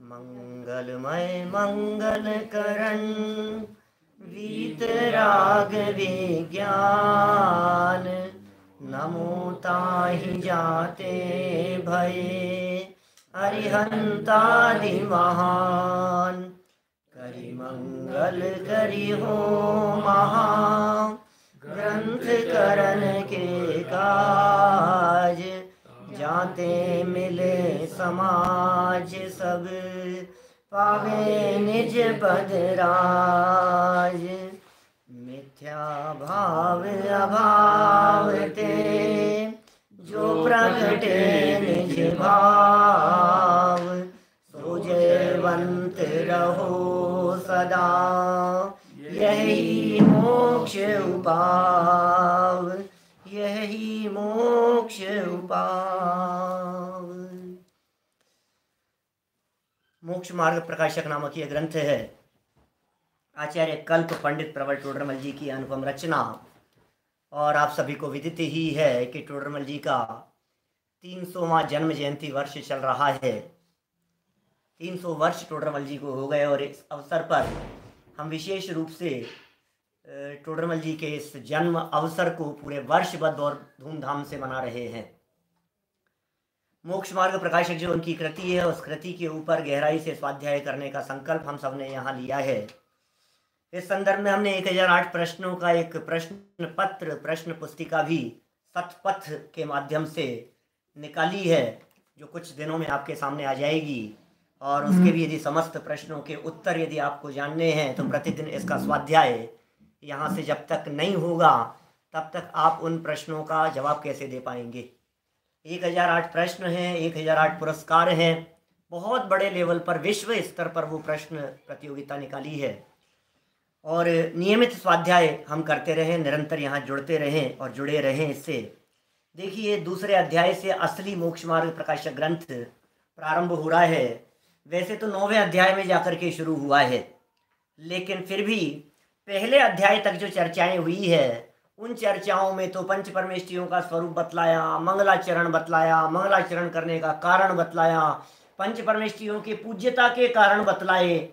मंगलमय मंगल करण वीतराग विज्ञान नमो ताहि जाते भये अरिहंतादि महान करि मंगल करि हो महा ग्रंथ करण के काज जाते मिले समाज सब पावे निज पद राज मिथ्या भाव अभाव ते जो प्रगटे निज भाव सो जयवंत रहो सदा यही मोक्ष उपाव यही मोक्ष उपाव। मोक्ष मार्ग प्रकाशक नामक यह ग्रंथ है आचार्य कल्प पंडित प्रबल टोडरमल जी की अनुपम रचना। और आप सभी को विदित ही है कि टोडरमल जी का 300वां जन्म जयंती वर्ष चल रहा है। 300 वर्ष टोडरमल जी को हो गए और इस अवसर पर हम विशेष रूप से टोडरमल जी के इस जन्म अवसर को पूरे वर्षबद्ध और धूमधाम से मना रहे हैं। मोक्ष मार्ग प्रकाशक जो उनकी कृति है उस कृति के ऊपर गहराई से स्वाध्याय करने का संकल्प हम सब ने यहाँ लिया है। इस संदर्भ में हमने 1008 प्रश्नों का एक प्रश्न पत्र प्रश्न पुस्तिका भी सतपथ के माध्यम से निकाली है जो कुछ दिनों में आपके सामने आ जाएगी। और उसके भी यदि समस्त प्रश्नों के उत्तर यदि आपको जानने हैं तो प्रतिदिन इसका स्वाध्याय यहाँ से जब तक नहीं होगा तब तक आप उन प्रश्नों का जवाब कैसे दे पाएंगे। 1008 प्रश्न हैं, 1008 पुरस्कार हैं। बहुत बड़े लेवल पर विश्व स्तर पर वो प्रश्न प्रतियोगिता निकाली है। और नियमित स्वाध्याय हम करते रहें, निरंतर यहाँ जुड़ते रहें और जुड़े रहें इससे। देखिए दूसरे अध्याय से असली मोक्ष मार्ग प्रकाशक ग्रंथ प्रारंभ हो रहा है। वैसे तो 9वें अध्याय में जाकर के शुरू हुआ है, लेकिन फिर भी पहले अध्याय तक जो चर्चाएं हुई है उन चर्चाओं में तो पंच परमेष्ठियों का स्वरूप बतलाया, मंगलाचरण बतलाया, मंगलाचरण करने का कारण बतलाया, पंच परमेष्ठियों के पूज्यता के कारण बतलाए।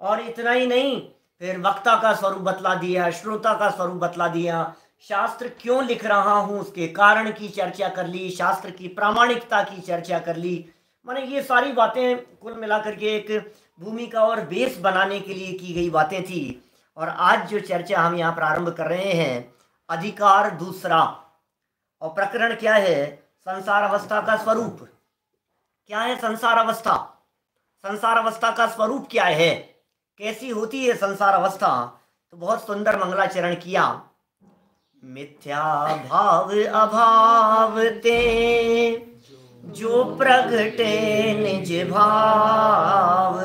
और इतना ही नहीं, फिर वक्ता का स्वरूप बतला दिया, श्रोता का स्वरूप बतला दिया, शास्त्र क्यों लिख रहा हूँ उसके कारण की चर्चा कर ली, शास्त्र की प्रामाणिकता की चर्चा कर ली। माने ये सारी बातें कुल मिलाकर के एक भूमिका और बेस बनाने के लिए की गई बातें थी। और आज जो चर्चा हम यहाँ प्रारंभ कर रहे हैं अधिकार दूसरा, और प्रकरण क्या है? संसार अवस्था का स्वरूप क्या है? संसार अवस्था, संसार अवस्था का स्वरूप क्या है, कैसी होती है संसार अवस्था? तो बहुत सुंदर मंगलाचरण किया। मिथ्या भाव अभाव ते जो प्रगटे निज भाव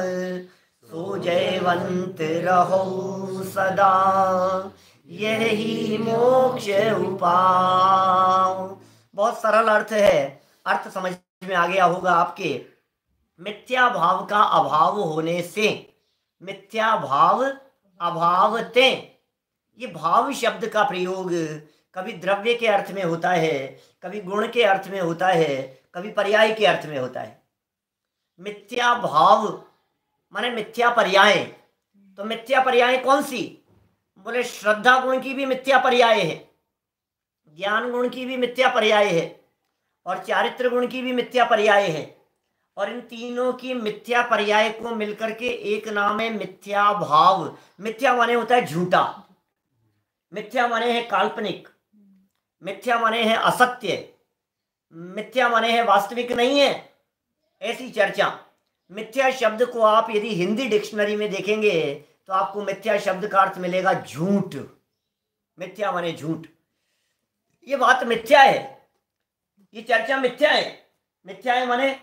सो जयवंत रहो सदा यही मोक्ष उपाव। बहुत सरल अर्थ है, अर्थ समझ में आ गया होगा आपके। मिथ्या भाव का अभाव होने से, मिथ्या भाव अभावते, ये भाव शब्द का प्रयोग कभी द्रव्य के अर्थ में होता है, कभी गुण के अर्थ में होता है, कभी पर्याय के अर्थ में होता है। मिथ्या भाव माने मिथ्या पर्याय। तो मिथ्या पर्याय कौन सी? बोले श्रद्धा गुण की भी मिथ्या पर्याय है, ज्ञान गुण की भी मिथ्या पर्याय है, और चारित्र गुण की भी मिथ्या पर्याय है। और इन तीनों की मिथ्या पर्याय को मिलकर के एक नाम है मिथ्या भाव। मिथ्या माने होता है झूठा, मिथ्या माने है काल्पनिक, मिथ्या माने है असत्य, मिथ्या माने है वास्तविक नहीं है, ऐसी चर्चा। मिथ्या शब्द को आप यदि हिंदी डिक्शनरी में देखेंगे तो आपको मिथ्या शब्द का अर्थ मिलेगा झूठ। मिथ्या माने झूठ, ये बात मिथ्या है, ये चर्चा मिथ्या है। मिथ्या है माने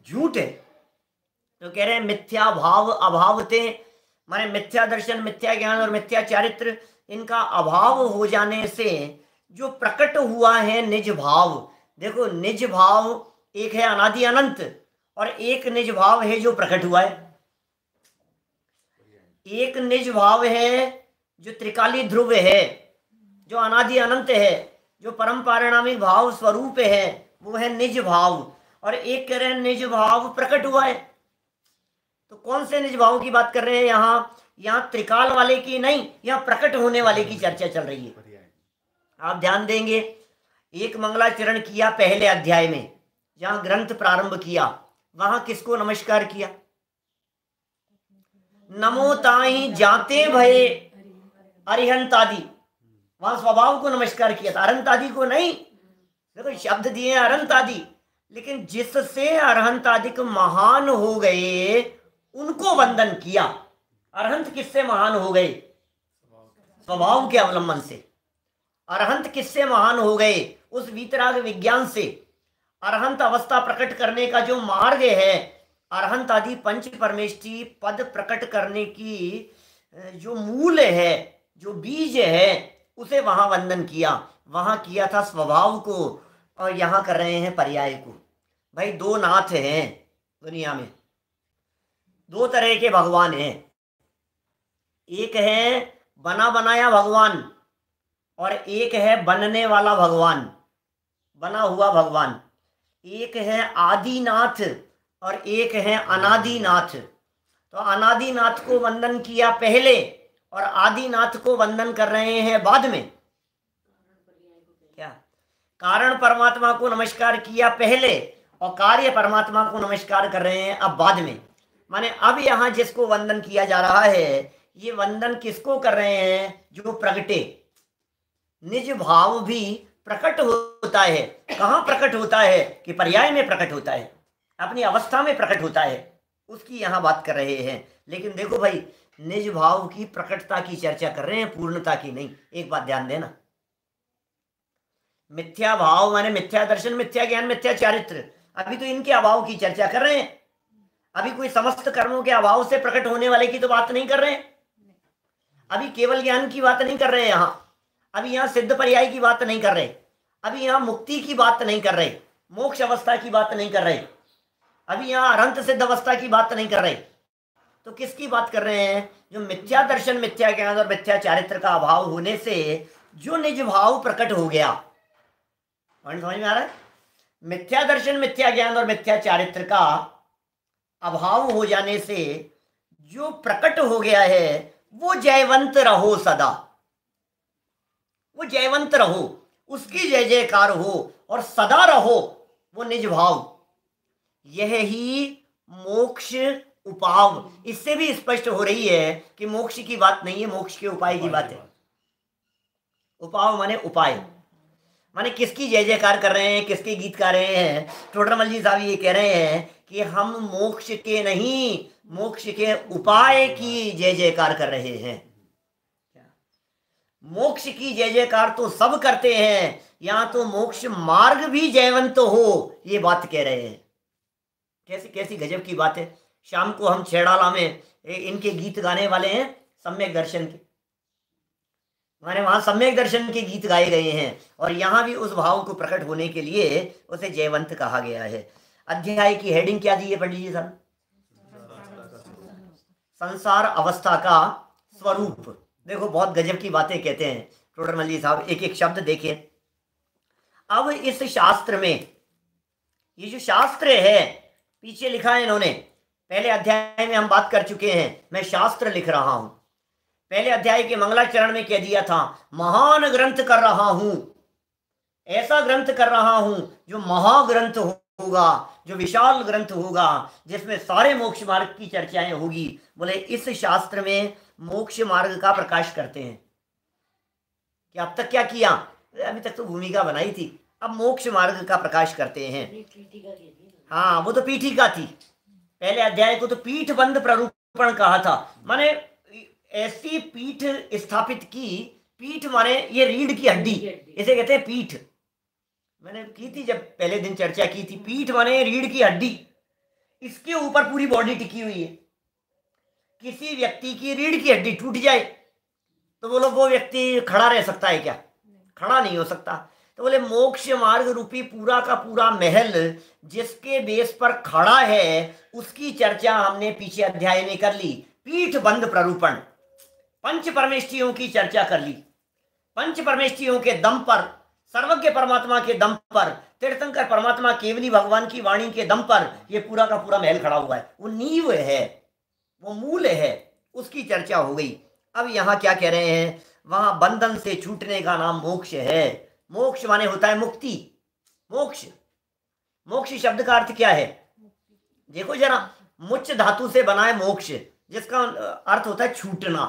झूठ है। तो कह रहे हैं मिथ्या भाव अभावते, माने मिथ्या दर्शन, मिथ्या ज्ञान और मिथ्या चारित्र, इनका अभाव हो जाने से जो प्रकट हुआ है निज भाव। देखो निज भाव एक है अनादि अनंत, और एक निज भाव है जो प्रकट हुआ है। एक निज भाव है जो त्रिकाली ध्रुव है, जो अनादि अनंत है, जो परम पारिणामिक भाव स्वरूप है, वो है निज भाव। और एक कह रहे हैं निज भाव प्रकट हुआ है। तो कौन से निज भाव की बात कर रहे हैं यहाँ त्रिकाल वाले की नहीं, यहाँ प्रकट होने वाले की चर्चा चल रही है। आप ध्यान देंगे, एक मंगलाचरण किया पहले अध्याय में, जहां ग्रंथ प्रारंभ किया, वहां किसको नमस्कार किया? नमो ताहि जाते भये अरिहंत आदि, वहां स्वभाव को नमस्कार किया था, अरहंत आदि को नहीं। देखो शब्द दिए अरहंत आदि, लेकिन जिससे अरहंत आदि महान हो गए उनको वंदन किया। अरहंत किससे महान हो गए? स्वभाव के अवलंबन से। अरहंत किससे महान हो गए? उस वीतराग विज्ञान से। अरहंत अवस्था प्रकट करने का जो मार्ग है, अरहंत आदि पंच परमेष्ठी पद प्रकट करने की जो मूल है, जो बीज है, उसे वहां वंदन किया। वहां किया था स्वभाव को, और यहां कर रहे हैं पर्याय को। भाई दो नाथ हैं दुनिया में, दो तरह के भगवान हैं। एक है बना बनाया भगवान, और एक है बनने वाला भगवान, बना हुआ भगवान। एक है आदिनाथ और एक है अनादिनाथ। तो अनादिनाथ को वंदन किया पहले और आदिनाथ को वंदन कर रहे हैं बाद में। क्या? कारण परमात्मा को नमस्कार किया पहले और कार्य परमात्मा को नमस्कार कर रहे हैं अब बाद में। माने अब यहाँ जिसको वंदन किया जा रहा है, ये वंदन किसको कर रहे हैं? जो प्रगटे। निज भाव भी प्रकट होता है। कहाँ प्रकट होता है? कि पर्याय में प्रकट होता है, अपनी अवस्था में प्रकट होता है, उसकी यहाँ बात कर रहे हैं। लेकिन देखो भाई, निज भाव की प्रकटता की चर्चा कर रहे हैं, पूर्णता की नहीं। एक बात ध्यान देना, मिथ्या भाव माने मिथ्या दर्शन, मिथ्या ज्ञान, मिथ्या चारित्र, अभी तो इनके अभाव की चर्चा कर रहे हैं। अभी कोई समस्त कर्मों के अभाव से प्रकट होने वाले की तो बात नहीं कर रहे हैं। अभी केवल ज्ञान की बात नहीं कर रहे हैं यहाँ। अभी यहाँ सिद्ध पर्याय की बात नहीं कर रहे। अभी यहाँ मुक्ति की बात नहीं कर रहे, मोक्ष अवस्था की बात नहीं कर रहे। अभी यहाँ अनंत सिद्ध अवस्था की बात नहीं कर रहे। तो किसकी बात कर रहे हैं? जो मिथ्या दर्शन, मिथ्या ज्ञान और मिथ्या चारित्र का अभाव होने से जो निज भाव प्रकट हो गया। समझ में आ रहा है? मिथ्या दर्शन, मिथ्या ज्ञान और मिथ्या चारित्र का अभाव हो जाने से जो प्रकट हो गया है, वो जयवंत रहो सदा, वो जयवंत रहो, उसकी जय जयकार हो और सदा रहो वो निज भाव। यह ही मोक्ष उपाव। इससे भी स्पष्ट हो रही है कि मोक्ष की बात नहीं है, मोक्ष के उपाय की बात है। उपाव माने उपाय, माने किसकी जय जयकार कर रहे हैं, किसके गीत गा रहे हैं? टोडरमल जी साहब ये कह रहे हैं कि हम मोक्ष के नहीं, मोक्ष के उपाय की जय जयकार कर रहे हैं। मोक्ष की जय जयकार तो सब करते हैं, यहां तो मोक्ष मार्ग भी जयवंत हो, ये बात कह रहे हैं। कैसी कैसी गजब की बात है। शाम को हम छेड़ाला में इनके गीत गाने वाले हैं, सम्यक दर्शन के, माने वहां सम्यक दर्शन के गीत गाए गए हैं, और यहां भी उस भाव को प्रकट होने के लिए उसे जयवंत कहा गया है। अध्याय की हेडिंग क्या दी है पंडित जी साहब? संसार अवस्था का स्वरूप। देखो बहुत गजब की बातें कहते हैं टोडरमल जी साहब, एक एक शब्द देखिए। अब इस शास्त्र में, ये जो शास्त्र है पीछे लिखा है इन्होंने, पहले अध्याय में हम बात कर चुके हैं, मैं शास्त्र लिख रहा हूं। पहले अध्याय के मंगलाचरण में कह दिया था महान ग्रंथ कर रहा हूं, ऐसा ग्रंथ कर रहा हूं जो महाग्रंथ होगा, जो विशाल ग्रंथ होगा, जिसमें सारे मोक्ष मार्ग की चर्चाएं होगी। बोले इस शास्त्र में मोक्ष मार्ग का प्रकाश करते हैं। कि अब तक क्या किया? अभी तक तो भूमिका बनाई थी, अब मोक्ष मार्ग का प्रकाश करते हैं। हाँ, वो तो पीठिका थी। पहले अध्याय को तो पीठ बंद प्ररूपण कहा था, माने ऐसी पीठ स्थापित की। पीठ माने ये रीढ़ की हड्डी, इसे कहते हैं पीठ। मैंने की थी जब पहले दिन चर्चा की थी, पीठ माने रीढ़ की हड्डी, इसके ऊपर पूरी बॉडी टिकी हुई है। किसी व्यक्ति की रीढ़ की हड्डी टूट जाए तो बोलो वो व्यक्ति खड़ा रह सकता है क्या? खड़ा नहीं हो सकता। तो बोले मोक्ष मार्ग रूपी पूरा का पूरा महल जिसके बेस पर खड़ा है, उसकी चर्चा हमने पीछे अध्याय में कर ली। पीठ बंद प्ररूपण, पंच परमेष्ठियों की चर्चा कर ली। पंच परमेष्ठियों के दम पर, सर्वज्ञ परमात्मा के दम पर, तीर्थंकर परमात्मा केवली भगवान की वाणी के दम पर ये पूरा का पूरा महल खड़ा हुआ है। वो नींव है, वो मूल है, उसकी चर्चा हो गई। अब यहाँ क्या कह रहे हैं, वहां बंधन से छूटने का नाम मोक्ष है। मोक्ष माने होता है मुक्ति। मोक्ष, मोक्ष शब्द का अर्थ क्या है? देखो जरा, मुच धातु से बना है मोक्ष, जिसका अर्थ होता है छूटना।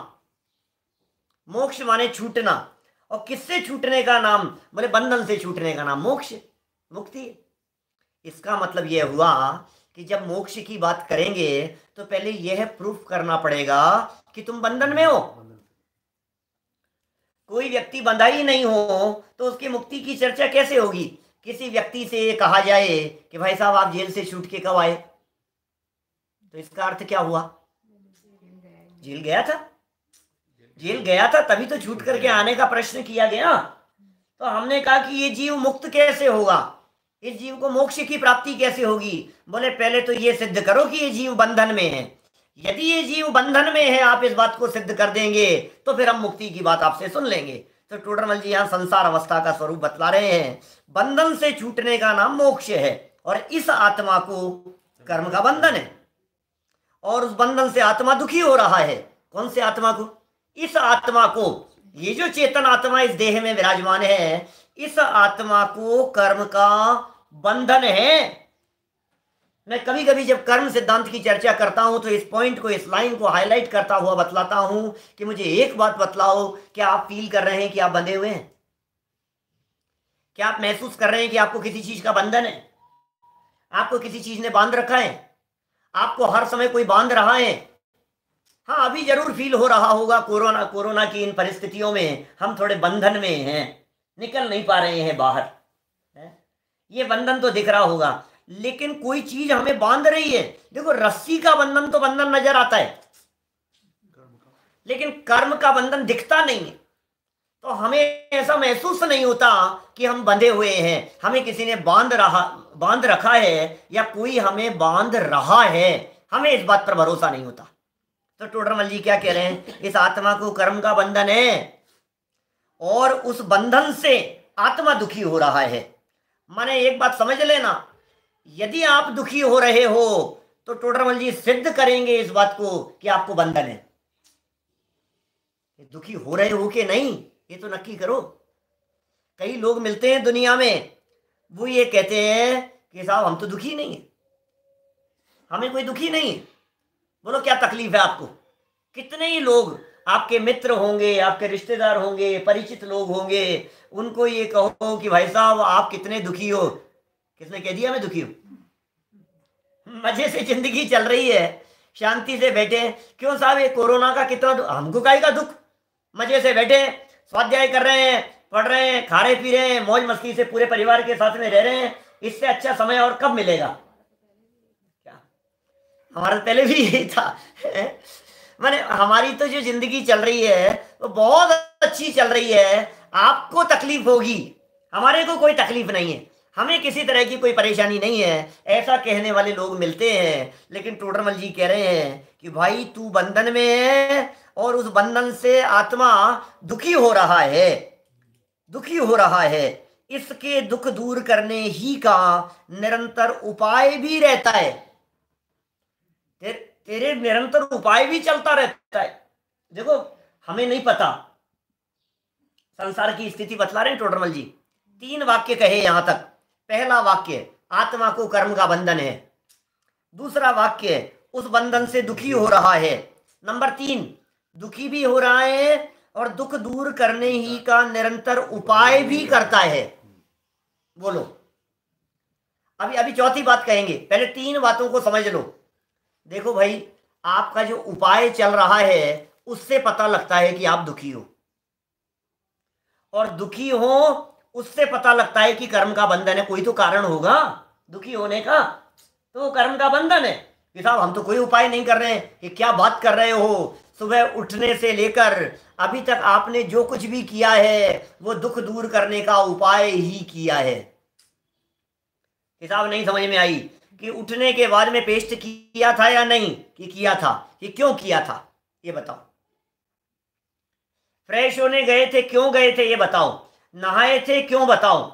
मोक्ष माने छूटना। और किससे छूटने का नाम? बोले बंधन से छूटने का नाम मोक्ष, मुक्ति। इसका मतलब यह हुआ कि जब मोक्ष की बात करेंगे तो पहले यह प्रूफ करना पड़ेगा कि तुम बंधन में हो। कोई व्यक्ति बंधा ही नहीं हो तो उसकी मुक्ति की चर्चा कैसे होगी? किसी व्यक्ति से कहा जाए कि भाई साहब आप जेल से छूट के कब आए, तो इसका अर्थ क्या हुआ? जेल गया था, जेल गया था तभी तो छूट करके आने का प्रश्न किया गया। तो हमने कहा कि ये जीव मुक्त कैसे होगा, इस जीव को मोक्ष की प्राप्ति कैसे होगी? बोले पहले तो ये सिद्ध करो कि ये जीव बंधन में है। यदि ये जीव बंधन में है, आप इस बात को सिद्ध कर देंगे तो फिर हम मुक्ति की बात आपसे सुन लेंगे। तो टोडरमल जी यहाँ संसार अवस्था का स्वरूप बतला रहे हैं। बंधन से छूटने का नाम मोक्ष है, और इस आत्मा को कर्म का बंधन है, और उस बंधन से आत्मा दुखी हो रहा है। कौन से आत्मा को? इस आत्मा को। ये जो चेतन आत्मा इस देह में विराजमान है, इस आत्मा को कर्म का बंधन है। मैं कभी कभी जब कर्म सिद्धांत की चर्चा करता हूं तो इस पॉइंट को, इस लाइन को हाईलाइट करता हुआ बतलाता हूं कि मुझे एक बात बतलाओ, क्या आप फील कर रहे हैं कि आप बंधे हुए हैं? क्या आप महसूस कर रहे हैं कि आपको किसी चीज का बंधन है? आपको किसी चीज ने बांध रखा है? आपको हर समय कोई बांध रहा है? हाँ, अभी जरूर फील हो रहा होगा, कोरोना की इन परिस्थितियों में हम थोड़े बंधन में हैं, निकल नहीं पा रहे हैं बाहर, ये बंधन तो दिख रहा होगा। लेकिन कोई चीज हमें बांध रही है। देखो, रस्सी का बंधन तो बंधन नजर आता है, लेकिन कर्म का बंधन दिखता नहीं है। तो हमें ऐसा महसूस नहीं होता कि हम बंधे हुए हैं, हमें किसी ने बांध रखा है या कोई हमें बांध रहा है, हमें इस बात पर भरोसा नहीं होता। तो टोडरमल जी क्या कह रहे हैं? इस आत्मा को कर्म का बंधन है, और उस बंधन से आत्मा दुखी हो रहा है। माने एक बात समझ लेना, यदि आप दुखी हो रहे हो तो टोडरमल जी सिद्ध करेंगे इस बात को कि आपको बंधन है। दुखी हो रहे हो कि नहीं, ये तो नक्की करो। कई लोग मिलते हैं दुनिया में, वो ये कहते हैं कि साहब हम तो दुखी नहीं है, हमें कोई दुखी नहीं है। बोलो क्या तकलीफ है आपको? कितने ही लोग आपके मित्र होंगे, आपके रिश्तेदार होंगे, परिचित लोग होंगे, उनको ये कहो कि भाई साहब आप कितने दुखी हो, किसने कह दिया मैं दुखी हूं? मजे से जिंदगी चल रही है, शांति से बैठे। क्यों साहब ये कोरोना का कितना हमको काहे का दुख? मजे से बैठे, स्वाध्याय कर रहे हैं, पढ़ रहे हैं, खा रहे पी रहे हैं, मौज मस्ती से पूरे परिवार के साथ में रह रहे हैं। इससे अच्छा समय और कब मिलेगा? क्या हमारा पहले भी यही था। माने हमारी तो जो जिंदगी चल रही है वो बहुत अच्छी चल रही है। आपको तकलीफ होगी, हमारे को कोई तकलीफ नहीं है, हमें किसी तरह की कोई परेशानी नहीं है, ऐसा कहने वाले लोग मिलते हैं। लेकिन टोडरमल जी कह रहे हैं कि भाई तू बंधन में है, और उस बंधन से आत्मा दुखी हो रहा है, दुखी हो रहा है। इसके दुख दूर करने ही का निरंतर उपाय भी रहता है। तेरे निरंतर उपाय भी चलता रहता है। देखो, हमें नहीं पता, संसार की स्थिति बतला रहे हैं टोडरमल जी। 3 वाक्य कहे यहां तक। पहला वाक्य, आत्मा को कर्म का बंधन है। दूसरा वाक्य, उस बंधन से दुखी हो रहा है। नंबर 3, दुखी भी हो रहा है और दुख दूर करने ही का निरंतर उपाय भी करता है। बोलो, अभी चौथी बात कहेंगे, पहले 3 बातों को समझ लो। देखो भाई, आपका जो उपाय चल रहा है उससे पता लगता है कि आप दुखी हो, और दुखी हो उससे पता लगता है कि कर्म का बंधन है। कोई तो कारण होगा दुखी होने का, तो वो कर्म का बंधन है। कि साहब हम तो कोई उपाय नहीं कर रहे हैं, कि क्या बात कर रहे हो? सुबह उठने से लेकर अभी तक आपने जो कुछ भी किया है वो दुख दूर करने का उपाय ही किया है। हिसाब नहीं समझ में आई कि उठने के बाद में पेस्ट किया था या नहीं कि किया था, कि क्यों किया था ये बताओ। फ्रेश होने गए थे, क्यों गए थे ये बताओ। नहाए थे, क्यों बताओ,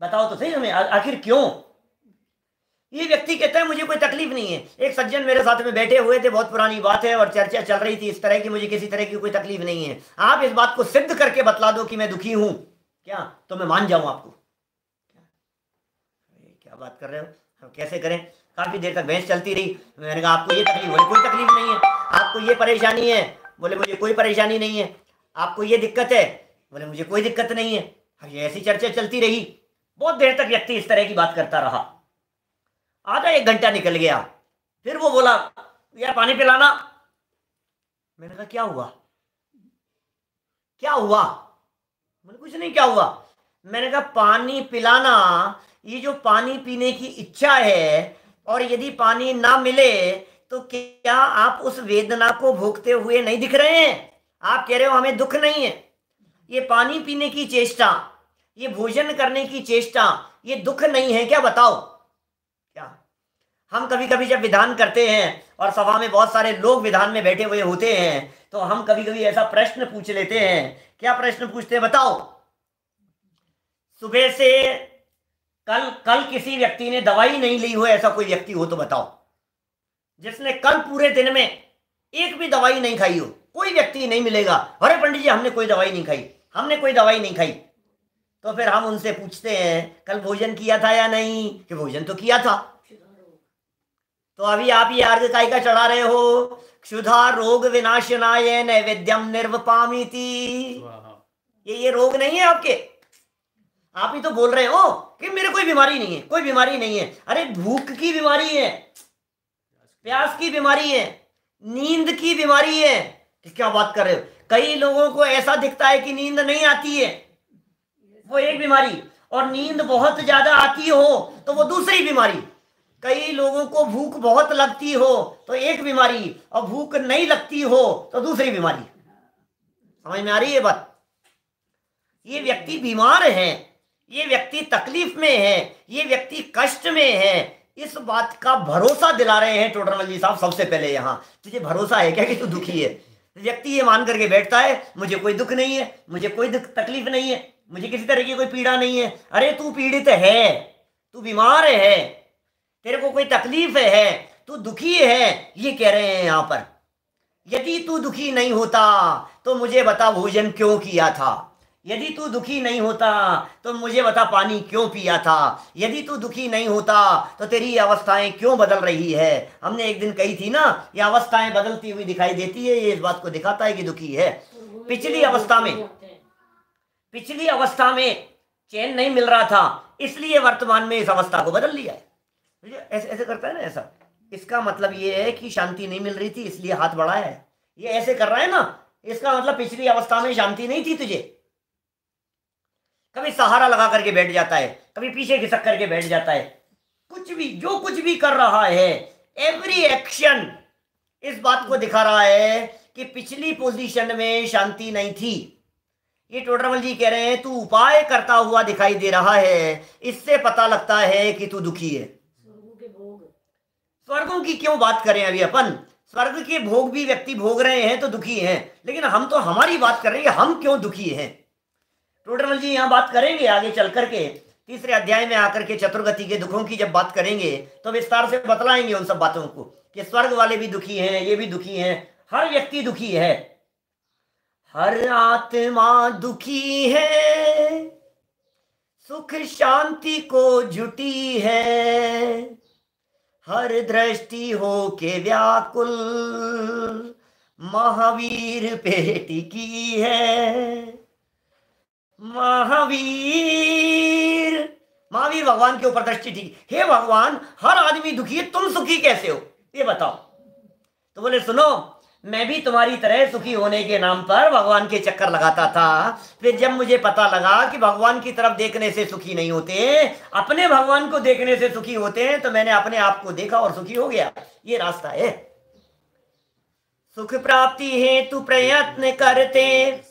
बताओ तो सही हमें, आखिर क्यों? ये व्यक्ति कहता है मुझे कोई तकलीफ नहीं है। एक सज्जन मेरे साथ में बैठे हुए थे, बहुत पुरानी बात है और चर्चा चल रही थी इस तरह की, मुझे किसी तरह की कोई तकलीफ नहीं है, आप इस बात को सिद्ध करके बतला दो कि मैं दुखी हूं क्या, तो मैं मान जाऊं आपको। क्या बात कर रहे हो, हम कैसे करें। काफी देर तक बहस चलती रही। मैंने कहा आपको ये तकलीफ, बोले कोई तकलीफ नहीं है। आपको ये परेशानी है, बोले मुझे कोई परेशानी नहीं है। आपको ये दिक्कत है, बोले मुझे कोई दिक्कत नहीं है। ये ऐसी चर्चा चलती रही, बहुत देर तक व्यक्ति इस तरह की बात करता रहा। आधा एक घंटा निकल गया, फिर वो बोला यार पानी पिलाना। मैंने कहा क्या हुआ, क्या हुआ। बोले कुछ नहीं, क्या हुआ। मैंने कहा पानी पिलाना, ये जो पानी पीने की इच्छा है, और यदि पानी ना मिले तो क्या आप उस वेदना को भोगते हुए नहीं दिख रहे हैं। आप कह रहे हो हमें दुख नहीं है। ये पानी पीने की चेष्टा, ये भोजन करने की चेष्टा, ये दुख नहीं है क्या, बताओ। क्या हम कभी कभी जब विधान करते हैं और सभा में बहुत सारे लोग विधान में बैठे हुए होते हैं, तो हम कभी कभी ऐसा प्रश्न पूछ लेते हैं। क्या प्रश्न पूछते हैं बताओ। सुबह से कल किसी व्यक्ति ने दवाई नहीं ली हो, ऐसा कोई व्यक्ति हो तो बताओ, जिसने कल पूरे दिन में एक भी दवाई नहीं खाई हो। कोई व्यक्ति नहीं मिलेगा, अरे पंडित जी हमने कोई दवाई नहीं खाई, हमने कोई दवाई नहीं खाई। तो फिर हम उनसे पूछते हैं कल भोजन किया था या नहीं, कि भोजन तो किया था। तो अभी आप ये अर्घ काय का चढ़ा रहे हो, क्षुधा रोग विनाशनाय नैवेद्यम निर्वपामीति। ये रोग नहीं है आपके, आप ही तो बोल रहे हो कि मेरे कोई बीमारी नहीं है, कोई बीमारी नहीं है। अरे भूख की बीमारी है, प्यास की बीमारी है, नींद की बीमारी है, क्या बात कर रहे हो। कई लोगों को ऐसा दिखता है कि नींद नहीं आती है, वो एक बीमारी, और नींद बहुत ज्यादा आती हो तो वो दूसरी बीमारी। कई लोगों को भूख बहुत लगती हो तो एक बीमारी, और भूख नहीं लगती हो तो दूसरी बीमारी। समझ में आ रही है बात। ये व्यक्ति बीमार है, ये व्यक्ति तकलीफ में है, ये व्यक्ति कष्ट में है, इस बात का भरोसा दिला रहे हैं टोडरमल जी साहब। सबसे पहले यहाँ तुझे भरोसा है क्या कि तू दुखी है। व्यक्ति ये मान करके बैठता है मुझे कोई दुख नहीं है, मुझे कोई तकलीफ नहीं है, मुझे किसी तरह की कोई पीड़ा नहीं है। अरे तू पीड़ित है, तू बीमार है, तेरे को कोई तकलीफ है, तू दुखी है, ये कह रहे हैं यहाँ पर। यदि तू दुखी नहीं होता तो मुझे बता भोजन क्यों किया था। यदि तू दुखी नहीं होता तो मुझे बता पानी क्यों पिया था। यदि तू दुखी नहीं होता तो तेरी अवस्थाएं क्यों बदल रही है। हमने एक दिन कही थी ना, ये अवस्थाएं बदलती हुई दिखाई देती है, ये इस बात को दिखाता है कि दुखी है। पिछली अवस्था में चैन नहीं मिल रहा था, इसलिए वर्तमान में इस अवस्था को बदल लिया है। ऐसे ऐसे करता है ना, ऐसा, इसका मतलब ये है कि शांति नहीं मिल रही थी इसलिए हाथ बढ़ाया है। ये ऐसे कर रहा है ना, इसका मतलब पिछली अवस्था में शांति नहीं थी तुझे। कभी सहारा लगा करके बैठ जाता है, कभी पीछे खिसक करके बैठ जाता है। कुछ भी, जो कुछ भी कर रहा है, एवरी एक्शन इस बात को दिखा रहा है कि पिछली पोजीशन में शांति नहीं थी। ये टोडरमल जी कह रहे हैं तू उपाय करता हुआ दिखाई दे रहा है, इससे पता लगता है कि तू दुखी है। स्वर्गों की क्यों बात करें अभी अपन, स्वर्ग के भोग भी व्यक्ति भोग रहे हैं तो दुखी हैं, लेकिन हम तो हमारी बात कर रहे हैं, हम क्यों दुखी हैं। टोडरमल जी यहाँ बात करेंगे आगे चल करके, तीसरे अध्याय में आकर के चतुर्गति के दुखों की जब बात करेंगे तो विस्तार से बतलाएंगे उन सब बातों को कि स्वर्ग वाले भी दुखी हैं, ये भी दुखी हैं, हर व्यक्ति दुखी है, हर आत्मा दुखी है, सुख शांति को जुटी है, हर दृष्टि हो के व्याकुल महावीर पे टिकी है। महावीर भगवान के ऊपर दृष्टि थी। हे भगवान, हर आदमी दुखी है, तुम सुखी कैसे हो ये बताओ। तो बोले सुनो, मैं भी तुम्हारी तरह सुखी होने के नाम पर भगवान के चक्कर लगाता था। फिर जब मुझे पता लगा कि भगवान की तरफ देखने से सुखी नहीं होते, अपने भगवान को देखने से सुखी होते हैं, तो मैंने अपने आप को देखा और सुखी हो गया। ये रास्ता है। सुख प्राप्ति हेतु प्रयत्न करते,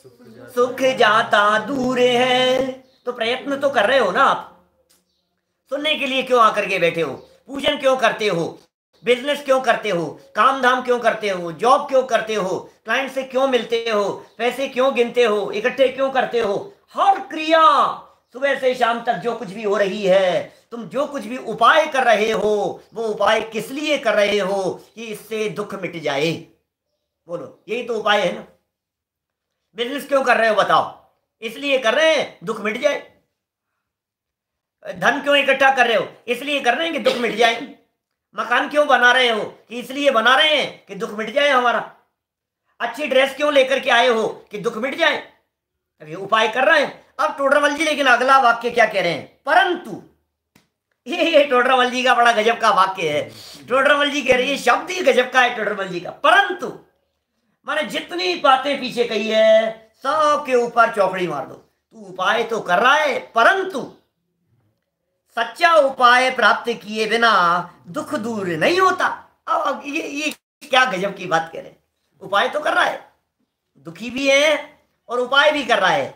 सुख जाता दूर है। तो प्रयत्न तो कर रहे हो ना आप, सुनने के लिए क्यों आकर के बैठे हो, पूजन क्यों करते हो, बिजनेस क्यों करते हो, काम धाम क्यों करते हो, जॉब क्यों करते हो, क्लाइंट से क्यों मिलते हो, पैसे क्यों गिनते हो, इकट्ठे क्यों करते हो। हर क्रिया सुबह से शाम तक जो कुछ भी हो रही है, तुम जो कुछ भी उपाय कर रहे हो, वो उपाय किस लिए कर रहे हो? कि इससे दुख मिट जाए। बोलो, यही तो उपाय है ना। बिजनेस क्यों कर रहे हो बताओ? इसलिए कर रहे हैं दुख मिट जाए। धन क्यों इकट्ठा कर रहे हो? इसलिए कर रहे हैं कि दुख मिट जाए। मकान क्यों बना रहे हो? कि इसलिए बना रहे हैं कि दुख मिट जाए हमारा। अच्छी ड्रेस क्यों लेकर के आए हो? कि दुख मिट जाए। अब ये उपाय कर रहे हैं। अब टोडरमल जी लेकिन अगला वाक्य क्या कह रहे हैं? परंतु। ये टोडरमल जी का बड़ा गजब का वाक्य है। टोडरमल जी कह रहे हैं, शब्द ही गजब का है टोडरमल जी का। परंतु माने जितनी बातें पीछे कही है सब के ऊपर चौकड़ी मार दो। तू उपाय तो कर रहा है, परंतु सच्चा उपाय प्राप्त किए बिना दुख दूर नहीं होता। अब ये क्या गजब की बात कह रहे हैं। उपाय तो कर रहा है, दुखी भी है और उपाय भी कर रहा है,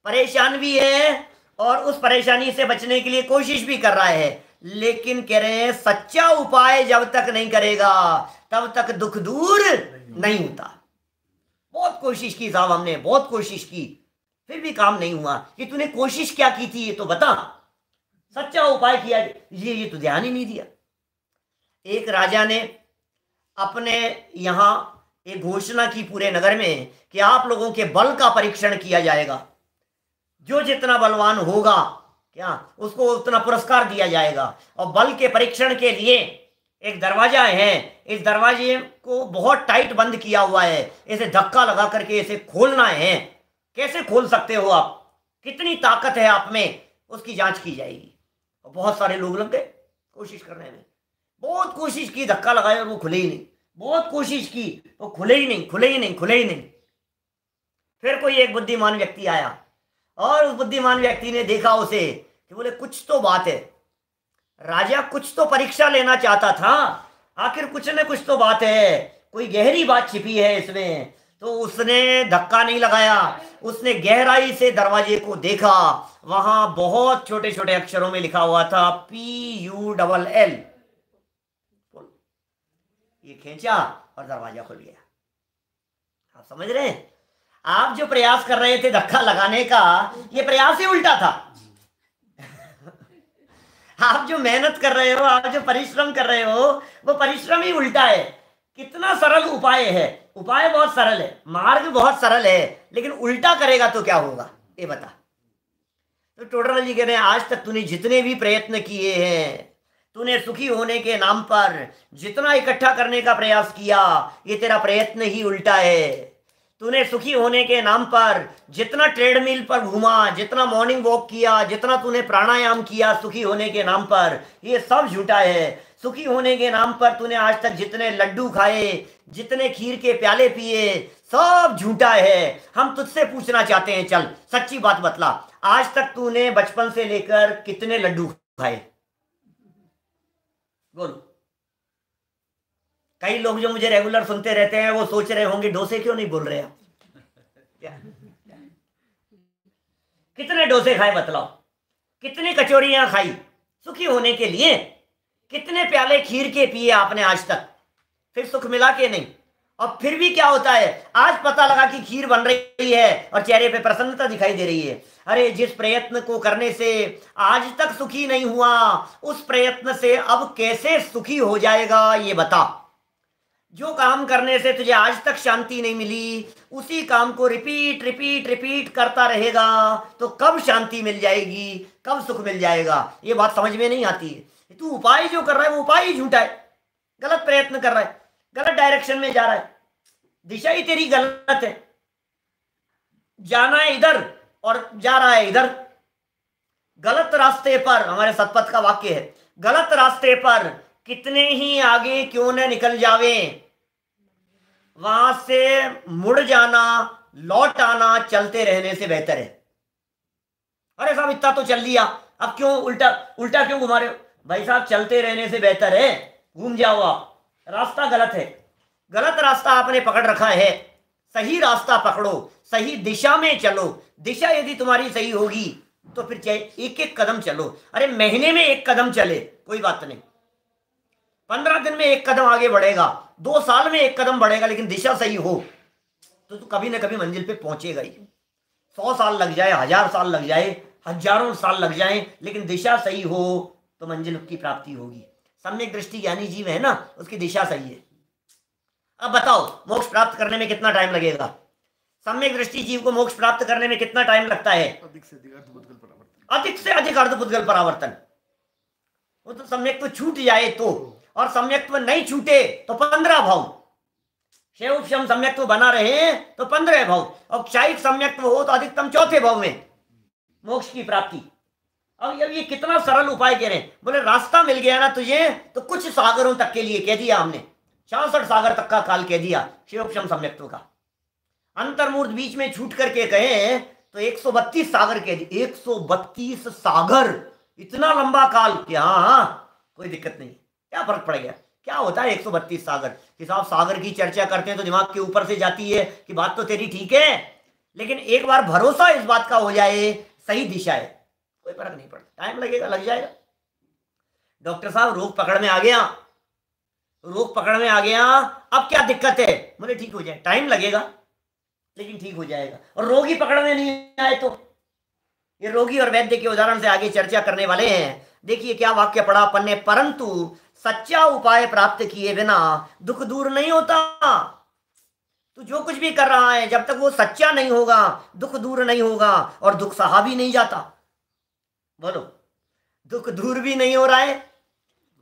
परेशान भी है और उस परेशानी से बचने के लिए कोशिश भी कर रहा है, लेकिन कह रहे हैं सच्चा उपाय जब तक नहीं करेगा तब तक दुख दूर नहीं होता। बहुत कोशिश की साहब, हमने बहुत कोशिश की, फिर भी काम नहीं हुआ। कि तूने कोशिश क्या की थी ये तो बता। सच्चा उपाय किया ये तो ध्यान ही नहीं दिया। एक राजा ने अपने यहां एक घोषणा की पूरे नगर में कि आप लोगों के बल का परीक्षण किया जाएगा। जो जितना बलवान होगा क्या उसको उतना पुरस्कार दिया जाएगा। और बल के परीक्षण के लिए एक दरवाजा है, इस दरवाजे को बहुत टाइट बंद किया हुआ है, इसे धक्का लगा करके इसे खोलना है। कैसे खोल सकते हो आप, कितनी ताकत है आप में, उसकी जांच की जाएगी। और बहुत सारे लोग लग गए कोशिश करने में। बहुत कोशिश की, धक्का लगाया और वो खुले ही नहीं। बहुत कोशिश की, वो खुले ही नहीं, खुले ही नहीं, खुले ही नहीं। फिर कोई एक बुद्धिमान व्यक्ति आया और उस बुद्धिमान व्यक्ति ने देखा उसे कि बोले कुछ तो बात है, राजा कुछ तो परीक्षा लेना चाहता था, आखिर कुछ न कुछ तो बात है, कोई गहरी बात छिपी है इसमें। तो उसने धक्का नहीं लगाया, उसने गहराई से दरवाजे को देखा। वहां बहुत छोटे छोटे अक्षरों में लिखा हुआ था PULL। ये खींचा और दरवाजा खुल गया। आप समझ रहे हैं? आप जो प्रयास कर रहे थे धक्का लगाने का, ये प्रयास ही उल्टा था। आप जो मेहनत कर रहे हो, आप जो परिश्रम कर रहे हो, वो परिश्रम ही उल्टा है। कितना सरल उपाय है, उपाय बहुत सरल है, मार्ग बहुत सरल है, लेकिन उल्टा करेगा तो क्या होगा ये बता। तो टोडरमल जी कह रहे हैं आज तक तूने जितने भी प्रयत्न किए हैं, तूने सुखी होने के नाम पर जितना इकट्ठा करने का प्रयास किया, ये तेरा प्रयत्न ही उल्टा है। तूने सुखी होने के नाम पर जितना ट्रेडमिल पर घूमा, जितना मॉर्निंग वॉक किया, जितना तूने प्राणायाम किया सुखी होने के नाम पर, ये सब झूठा है। सुखी होने के नाम पर तूने आज तक जितने लड्डू खाए, जितने खीर के प्याले पिए, सब झूठा है। हम तुझसे पूछना चाहते हैं, चल सच्ची बात बतला, आज तक तूने बचपन से लेकर कितने लड्डू खाए? बोलो। कई लोग जो मुझे रेगुलर सुनते रहते हैं वो सोच रहे होंगे डोसे क्यों नहीं बोल रहे आप? कितने डोसे खाए बतलाओ? कितनी कचौरियां खाई सुखी होने के लिए? कितने प्याले खीर के पिए आपने आज तक? फिर सुख मिला के नहीं? और फिर भी क्या होता है, आज पता लगा कि खीर बन रही है और चेहरे पे प्रसन्नता दिखाई दे रही है। अरे जिस प्रयत्न को करने से आज तक सुखी नहीं हुआ, उस प्रयत्न से अब कैसे सुखी हो जाएगा ये बता। जो काम करने से तुझे आज तक शांति नहीं मिली, उसी काम को रिपीट रिपीट रिपीट करता रहेगा तो कब शांति मिल जाएगी, कब सुख मिल जाएगा? ये बात समझ में नहीं आती है। तू उपाय जो कर रहा है वो उपाय ही झूठा है, गलत प्रयत्न कर रहा है, गलत डायरेक्शन में जा रहा है, दिशा ही तेरी गलत है। जाना है इधर और जा रहा है इधर। गलत रास्ते पर, हमारे सतपथ का वाक्य है, गलत रास्ते पर कितने ही आगे क्यों न निकल जावे, वहां से मुड़ जाना, लौट आना चलते रहने से बेहतर है। अरे साहब इतना तो चल लिया, अब क्यों उल्टा उल्टा क्यों घुमा रहे हो? भाई साहब चलते रहने से बेहतर है घूम जाओ आप, रास्ता गलत है, गलत रास्ता आपने पकड़ रखा है। सही रास्ता पकड़ो, सही दिशा में चलो। दिशा यदि तुम्हारी सही होगी तो फिर चाहे एक एक कदम चलो। अरे महीने में एक कदम चले कोई बात नहीं, 15 दिन में एक कदम आगे बढ़ेगा, 2 साल में एक कदम बढ़ेगा, लेकिन दिशा सही हो तो तू कभी ना कभी मंजिल पे पहुंचेगा ही। 100 साल लग जाए, 1000 साल लग जाए, हजारों साल लग जाएं, लेकिन दिशा सही हो तो मंजिल की प्राप्ति होगी। सम्यक दृष्टि ज्ञानी जीव है ना, उसकी दिशा सही है। अब बताओ मोक्ष प्राप्त करने में कितना टाइम लगेगा? सम्यक दृष्टि जीव को मोक्ष प्राप्त करने में कितना टाइम लगता है? अधिक से अधिक अर्धपुद्गल परावर्तन। वो तो सम्यक्त्व छूट जाए तो, और सम्यक्त्व नहीं छूटे तो 15 भाव, शैवक्षम सम्यक्त्व बना रहे तो 15 भाव, और क्षायिक सम्यक्त्व हो तो अधिकतम 4थे भाव में मोक्ष की प्राप्ति। अब ये कितना सरल उपाय कह रहे हैं। बोले रास्ता मिल गया ना तुझे तो कुछ सागरों तक के लिए कह दिया हमने, 66 सागर तक का काल कह दिया शिवोक्षम सम्यक्त्व का। अंतर्मूर्त बीच में छूट करके कहे तो 132 सागर कह दिए। 132 सागर, इतना लंबा काल। क्या हाँ, कोई दिक्कत नहीं, क्या फर्क पड़ गया? क्या होता है 132 सागर? कि साहब सागर की चर्चा करते हैं तो दिमाग के ऊपर से जाती है कि बात तो तेरी ठीक है, लेकिन एक बार भरोसा इस बात का हो जाए सही दिशा है, कोई फर्क नहीं पड़ता। टाइम लगेगा, लग जाएगा। डॉक्टर साहब रोग पकड़ में आ गया, रोग पकड़ में आ गया, अब क्या दिक्कत है? बोले ठीक हो जाए, टाइम लगेगा लेकिन ठीक हो जाएगा। और रोगी पकड़ में नहीं आए तो? ये रोगी और वैद्य के उदाहरण से आगे चर्चा करने वाले हैं। देखिए क्या वाक्य पढ़ा अपन ने, परंतु सच्चा उपाय प्राप्त किए बिना दुख दूर नहीं होता। तो जो कुछ भी कर रहा है जब तक वो सच्चा नहीं होगा दुख दूर नहीं होगा, और दुख सहा भी नहीं जाता। बोलो, दुख दूर भी नहीं हो रहा है,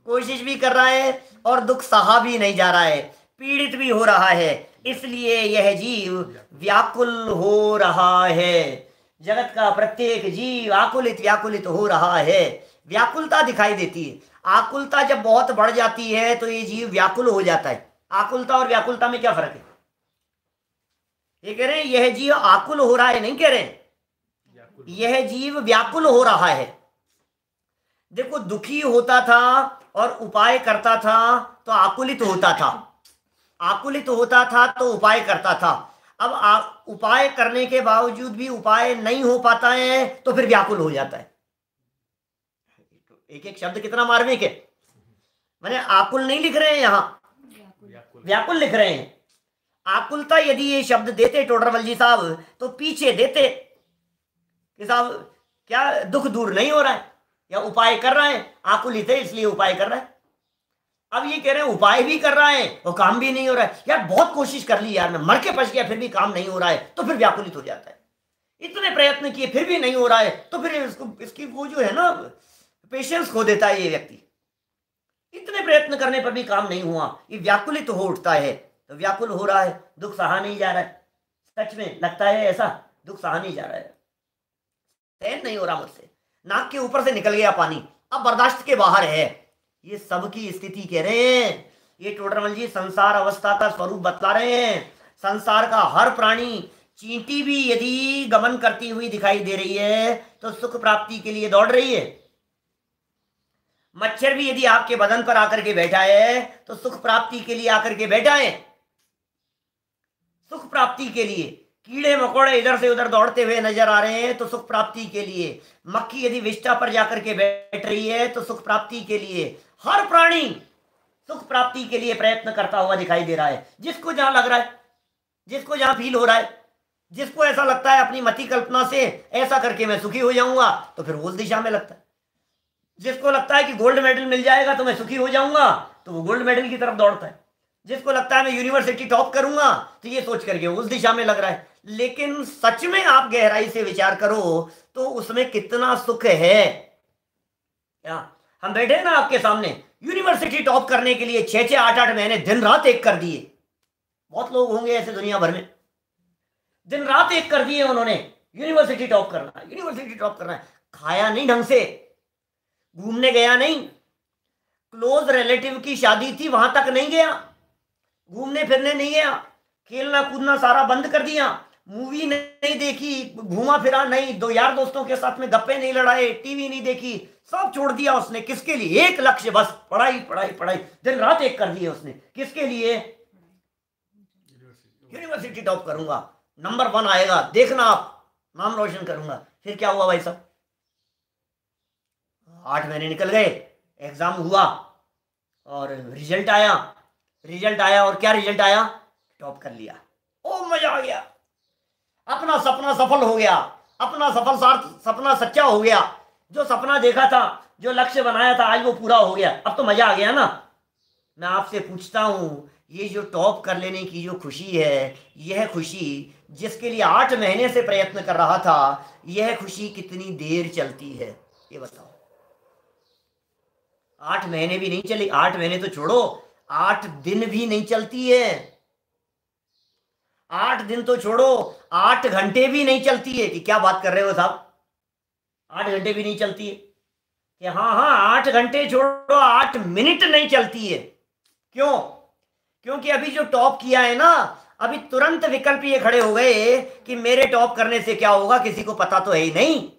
कोशिश भी कर रहा है, और दुख सहा भी नहीं जा रहा है, पीड़ित भी हो रहा है। इसलिए यह जीव व्याकुल हो रहा है। जगत का प्रत्येक जीव आकुलित व्याकुलित हो रहा है। व्याकुलता दिखाई देती है। आकुलता जब बहुत बढ़ जाती है तो ये जीव व्याकुल हो जाता है। आकुलता और व्याकुलता में क्या फर्क है? ये कह रहे हैं यह जीव आकुल हो रहा है, नहीं कह रहे हैं यह जीव व्याकुल हो रहा है। देखो, दुखी होता था और उपाय करता था तो आकुलित होता था, आकुलित होता था तो उपाय करता था। अब उपाय करने के बावजूद भी उपाय नहीं हो पाता है तो फिर व्याकुल हो जाता है। एक एक शब्द कितना मार्मिक है। मैंने आकुल नहीं लिख रहे हैं, यहां व्याकुल लिख रहे हैं। आकुलता यदि ये शब्द देते टोडरमल जी साहब तो पीछे देते कि साहब क्या दुख दूर नहीं हो रहा है या उपाय कर रहा है, आकुलित है इसलिए उपाय कर रहा है। अब ये कह रहे हैं उपाय भी कर रहा है और काम भी नहीं हो रहा है। यार बहुत कोशिश कर ली यार, मैं मर के फंस गया फिर भी काम नहीं हो रहा है, तो फिर व्याकुलित हो जाता है। इतने प्रयत्न किए फिर भी नहीं हो रहा है तो फिर इसकी वो जो है ना पेशेंस खो देता है ये व्यक्ति। इतने प्रयत्न करने पर भी काम नहीं हुआ, ये व्याकुलित हो उठता है। तो व्याकुल हो रहा है, दुख सहा नहीं जा रहा है। सच में लगता है ऐसा, दुख सहा नहीं जा रहा है, सहन नहीं हो रहा मुझसे, नाक के ऊपर से निकल गया पानी, अब बर्दाश्त के बाहर है। ये सबकी स्थिति कह रहे हैं। ये टोडरमल जी संसार अवस्था का स्वरूप बतला रहे हैं। संसार का हर प्राणी, चींटी भी यदि गमन करती हुई दिखाई दे रही है तो सुख प्राप्ति के लिए दौड़ रही है। मच्छर भी यदि आपके बदन पर आकर के बैठा है तो सुख प्राप्ति के लिए आकर के बैठा है, सुख प्राप्ति के लिए। कीड़े मकोड़े इधर से उधर दौड़ते हुए नजर आ रहे हैं तो सुख प्राप्ति के लिए। मक्खी यदि विष्ठा पर जाकर के बैठ रही है तो सुख प्राप्ति के लिए। हर प्राणी सुख प्राप्ति के लिए प्रयत्न करता हुआ दिखाई दे रहा है। जिसको जहां लग रहा है, जिसको जहां फील हो रहा है, जिसको ऐसा लगता है अपनी मति कल्पना से ऐसा करके मैं सुखी हो जाऊंगा तो फिर वो उस दिशा में लगता है। जिसको लगता है कि गोल्ड मेडल मिल जाएगा तो मैं सुखी हो जाऊंगा तो वो गोल्ड मेडल की तरफ दौड़ता है। जिसको लगता है मैं यूनिवर्सिटी टॉप करूंगा तो ये सोच करके उस दिशा में लग रहा है। लेकिन सच में आप गहराई से विचार करो तो उसमें कितना सुख है। क्या हम बैठे हैं ना आपके सामने, यूनिवर्सिटी टॉप करने के लिए 6-6, 8-8 महीने दिन रात एक कर दिए। बहुत लोग होंगे ऐसे दुनिया भर में, दिन रात एक कर दिए उन्होंने। यूनिवर्सिटी टॉप करना है, यूनिवर्सिटी टॉप करना है। खाया नहीं ढंग से, घूमने गया नहीं, क्लोज रिलेटिव की शादी थी वहां तक नहीं गया, घूमने फिरने नहीं गया, खेलना कूदना सारा बंद कर दिया, मूवी नहीं देखी, घूमा फिरा नहीं, दो यार दोस्तों के साथ में गप्पे नहीं लड़ाए, टीवी नहीं देखी, सब छोड़ दिया उसने। किसके लिए? एक लक्ष्य बस, पढ़ाई पढ़ाई पढ़ाई। दिन रात एक कर दिए उसने। किसके लिए? यूनिवर्सिटी टॉप करूंगा, नंबर 1 आएगा, देखना आप, नाम रोशन करूंगा। फिर क्या हुआ भाई साहब? 8 महीने निकल गए, एग्जाम हुआ और रिजल्ट आया। रिजल्ट आया और क्या रिजल्ट आया? टॉप कर लिया। ओ मजा आ गया, अपना सपना सफल हो गया। अपना सपना सच्चा हो गया, जो सपना देखा था, जो लक्ष्य बनाया था, आज वो पूरा हो गया, अब तो मजा आ गया ना। मैं आपसे पूछता हूं, ये जो टॉप कर लेने की जो खुशी है, यह खुशी जिसके लिए 8 महीने से प्रयत्न कर रहा था, यह खुशी कितनी देर चलती है ये बताओ। 8 महीने भी नहीं चली, 8 महीने तो छोड़ो, 8 दिन भी नहीं चलती है। 8 दिन तो छोड़ो, 8 घंटे भी नहीं चलती है। कि क्या बात कर रहे हो साहब, 8 घंटे भी नहीं चलती है? कि हाँ हाँ, 8 घंटे छोड़ो, 8 मिनट नहीं चलती है। क्यों? क्योंकि अभी जो टॉप किया है ना, अभी तुरंत विकल्प ये खड़े हो गए कि मेरे टॉप करने से क्या होगा, किसी को पता तो है ही नहीं।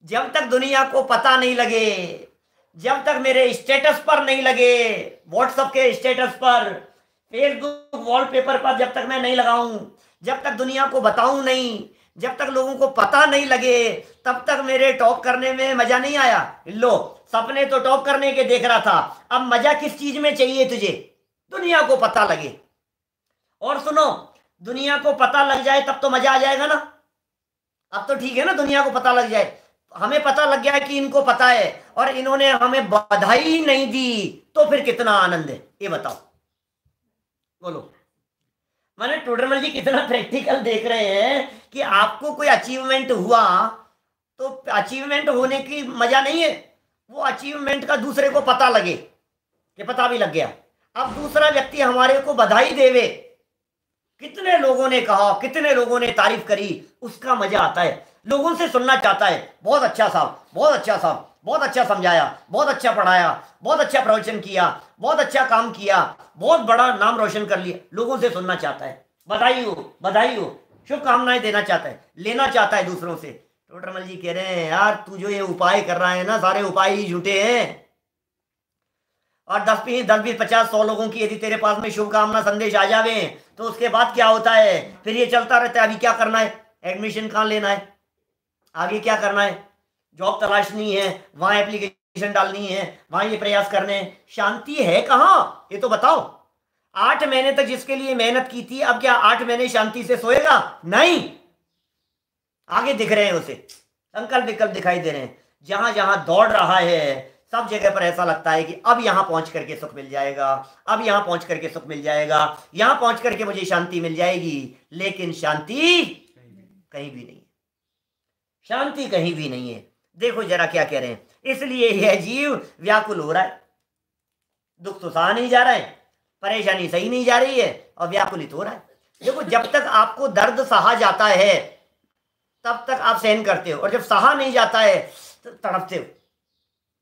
जब तक दुनिया को पता नहीं लगे, जब तक मेरे स्टेटस पर नहीं लगे, व्हाट्सएप के स्टेटस पर, फेसबुक वॉलपेपर पर जब तक मैं नहीं लगाऊं, जब तक दुनिया को बताऊं नहीं, जब तक लोगों को पता नहीं लगे, तब तक मेरे टॉप करने में मजा नहीं आया। लो, सपने तो टॉप करने के देख रहा था, अब मजा किस चीज में चाहिए तुझे? दुनिया को पता लगे। और सुनो, दुनिया को पता लग जाए तब तो मजा आ जाएगा ना। अब तो ठीक है ना, दुनिया को पता लग जाए, हमें पता लग गया कि इनको पता है और इन्होंने हमें बधाई नहीं दी, तो फिर कितना आनंद है ये बताओ, बोलो। मैंने टोडरमल जी कितना प्रैक्टिकल देख रहे हैं कि आपको कोई अचीवमेंट हुआ तो अचीवमेंट होने की मजा नहीं है, वो अचीवमेंट का दूसरे को पता लगे, कि पता भी लग गया, अब दूसरा व्यक्ति हमारे को बधाई देवे। कितने लोगों ने कहा, कितने लोगों ने तारीफ करी, उसका मजा आता है, लोगों से सुनना चाहता है, बहुत अच्छा साहब, बहुत अच्छा साहब, बहुत अच्छा समझाया, बहुत अच्छा पढ़ाया, बहुत अच्छा प्रवचन किया, बहुत अच्छा काम किया, बहुत बड़ा नाम रोशन कर लिया, लोगों से सुनना चाहता है, बधाई हो, बधाई हो, शुभकामनाएं देना चाहता है, लेना चाहता है दूसरों से। टोडरमल जी कह रहे हैं, यार तू जो ये उपाय कर रहा है ना, सारे उपाय ही झूठे हैं। और 10, 20, 50, 100 लोगों की यदि तेरे पास में शुभकामना संदेश आ जावे, तो उसके बाद क्या होता है? फिर ये चलता रहता है, अभी क्या करना है, एडमिशन कहाँ लेना है, आगे क्या करना है, जॉब तलाशनी है, वहां एप्लीकेशन डालनी है, वहां ये प्रयास करने हैं, शांति है कहाँ ये तो बताओ। 8 महीने तक जिसके लिए मेहनत की थी, अब क्या 8 महीने शांति से सोएगा? नहीं, आगे दिख रहे हैं उसे, संकल्प विकल्प दिखाई दे रहे हैं, जहां जहां दौड़ रहा है, सब जगह पर ऐसा लगता है कि अब यहां पहुंच करके सुख मिल जाएगा, अब यहां पहुंच करके सुख मिल जाएगा, यहां पहुंच करके मुझे शांति मिल जाएगी, लेकिन शांति कहीं भी नहीं है, शांति कहीं भी नहीं है। देखो जरा क्या कह रहे हैं, इसलिए यह जीव व्याकुल हो रहा है, दुख तो सहा नहीं जा रहा है, परेशानी सही नहीं जा रही है और व्याकुलित हो रहा है। देखो, जब तक आपको दर्द सहा जाता है तब तक आप सहन करते हो, और जब सहा नहीं जाता है तो तड़पते हो।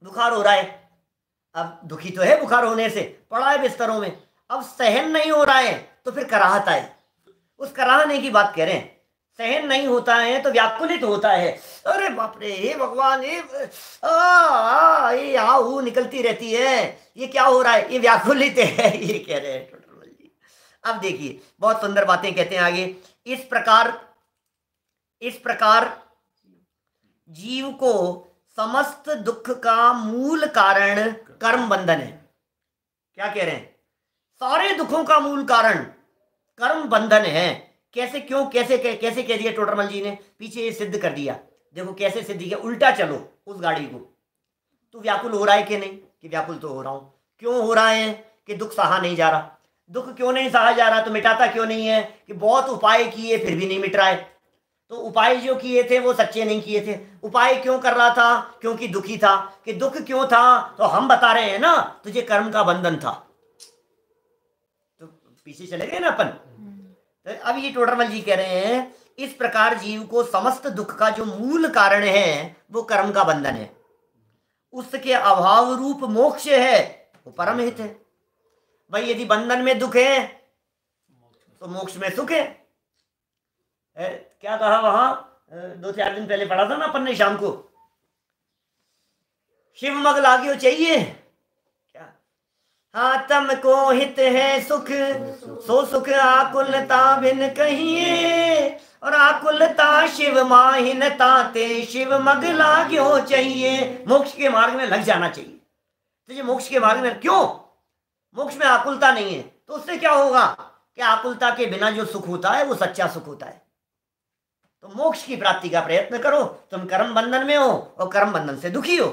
बुखार हो रहा है, अब दुखी तो है बुखार होने से, पड़ा है बिस्तरों में, अब सहन नहीं हो रहा है तो फिर कराहता है, उस कराहने की बात कह रहे हैं। सहन नहीं होता है तो व्याकुलित होता है, अरे बाप रे, हे भगवान, ये आहू निकलती रहती है, ये क्या हो रहा है, ये व्याकुलित है, ये कह रहे हैं टोडरमल जी। अब देखिए, बहुत सुंदर बातें कहते हैं आगे। इस प्रकार जीव को समस्त दुख का मूल कारण कर्म बंधन है। क्या कह रहे हैं? सारे दुखों का मूल कारण कर्म बंधन है। कैसे, क्यों, कैसे कह दिया टोडरमल जी ने, पीछे ये सिद्ध कर दिया। देखो कैसे सिद्ध किया, उल्टा चलो उस गाड़ी को। तू व्याकुल हो रहा है कि नहीं? कि व्याकुल तो हो रहा हूं। क्यों हो रहा है? कि दुख सहा नहीं जा रहा। दुख क्यों नहीं सहा जा रहा? तो मिटाता क्यों नहीं है? कि बहुत उपाय किए फिर भी नहीं मिट रहा है। तो उपाय जो किए थे वो सच्चे नहीं किए थे। उपाय क्यों कर रहा था? क्योंकि दुखी था। कि दुख क्यों था? तो हम बता रहे हैं ना, तुझे कर्म का बंधन था। तो पीछे चले गए ना अपन। तो अब ये टोडरमल जी कह रहे हैं, इस प्रकार जीव को समस्त दुख का जो मूल कारण है वो कर्म का बंधन है। उसके अभाव रूप मोक्ष है, वो परम हित है। भाई यदि बंधन में दुख है तो मोक्ष में सुख है। क्या कहा वहां, 2-4 दिन पहले पढ़ा था ना अपन ने शाम को, शिव मग लागियो चाहिए क्या? हाँ, तम को हित है सुख, सो सुख आकुलता बिन कहिए, और आकुलता शिव माहिनता ते, शिव मग लाग्यो चाहिए। मोक्ष के मार्ग में लग जाना चाहिए तुझे। मोक्ष के मार्ग में क्यों? मोक्ष में आकुलता नहीं है तो उससे क्या होगा कि आकुलता के बिना जो सुख होता है वो सच्चा सुख होता है। तो मोक्ष की प्राप्ति का प्रयत्न करो। तुम कर्म बंधन में हो और कर्म बंधन से दुखी हो।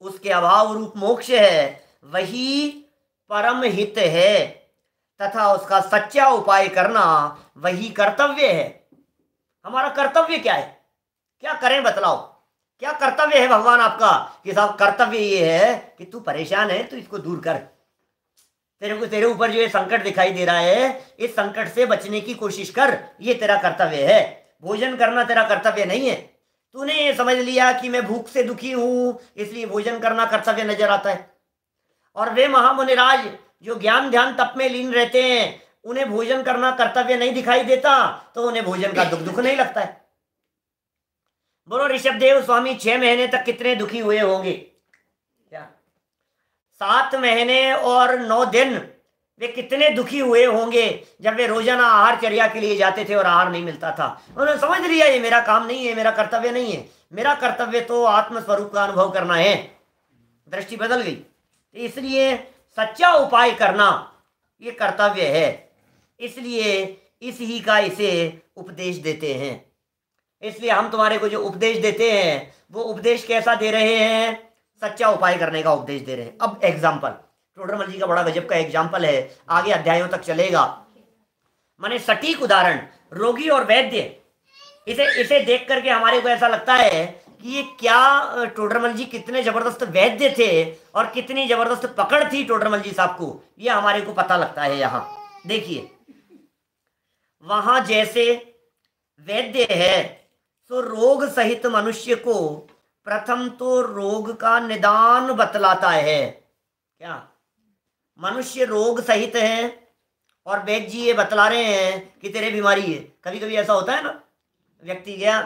उसके अभाव रूप मोक्ष है, वही परम हित है तथा उसका सच्चा उपाय करना वही कर्तव्य है। हमारा कर्तव्य क्या है, क्या करें बतलाओ, क्या कर्तव्य है भगवान आपका? कि साहब कर्तव्य ये है कि तू परेशान है तो इसको दूर कर। तेरे ऊपर जो ये संकट दिखाई दे रहा है, इस संकट से बचने की कोशिश कर, ये तेरा कर्तव्य है। भोजन करना तेरा कर्तव्य नहीं है। तूने ये समझ लिया कि मैं भूख से दुखी हूं इसलिए भोजन करना कर्तव्य नजर आता है। और वे महामुनिराज जो ज्ञान ध्यान तप में लीन रहते हैं, उन्हें भोजन करना कर्तव्य नहीं दिखाई देता, तो उन्हें भोजन का दुख नहीं लगता है। बोलो ऋषभदेव स्वामी 6 महीने तक कितने दुखी हुए होंगे? क्या 7 महीने और 9 दिन वे कितने दुखी हुए होंगे जब वे रोजाना आहार चर्या के लिए जाते थे और आहार नहीं मिलता था। उन्होंने समझ लिया ये मेरा काम नहीं है, मेरा कर्तव्य नहीं है, मेरा कर्तव्य तो आत्मस्वरूप का अनुभव करना है। दृष्टि बदल गई। इसलिए सच्चा उपाय करना ये कर्तव्य है। इसलिए इस ही का इसे उपदेश देते हैं। इसलिए हम तुम्हारे को जो उपदेश देते हैं वो उपदेश कैसा दे रहे हैं? सच्चा उपाय करने का उपदेश दे रहे हैं। अब एग्जाम्पल टोडरमल जी का बड़ा गजब का एग्जाम्पल है, आगे अध्यायों तक चलेगा। माने सटीक उदाहरण, रोगी और वैद्य। इसे देख करके हमारे को ऐसा लगता है कि ये क्या टोडरमल जी कितने जबरदस्त वैद्य थे और कितनी जबरदस्त पकड़ थी टोडरमल जी साहब को, ये हमारे को पता लगता है। यहाँ देखिए, वहां जैसे वैद्य है तो रोग सहित मनुष्य को प्रथम तो रोग का निदान बतलाता है। क्या मनुष्य रोग सहित है और वैद्य जी ये बतला रहे हैं कि तेरे बीमारी है। कभी कभी ऐसा होता है ना, व्यक्ति गया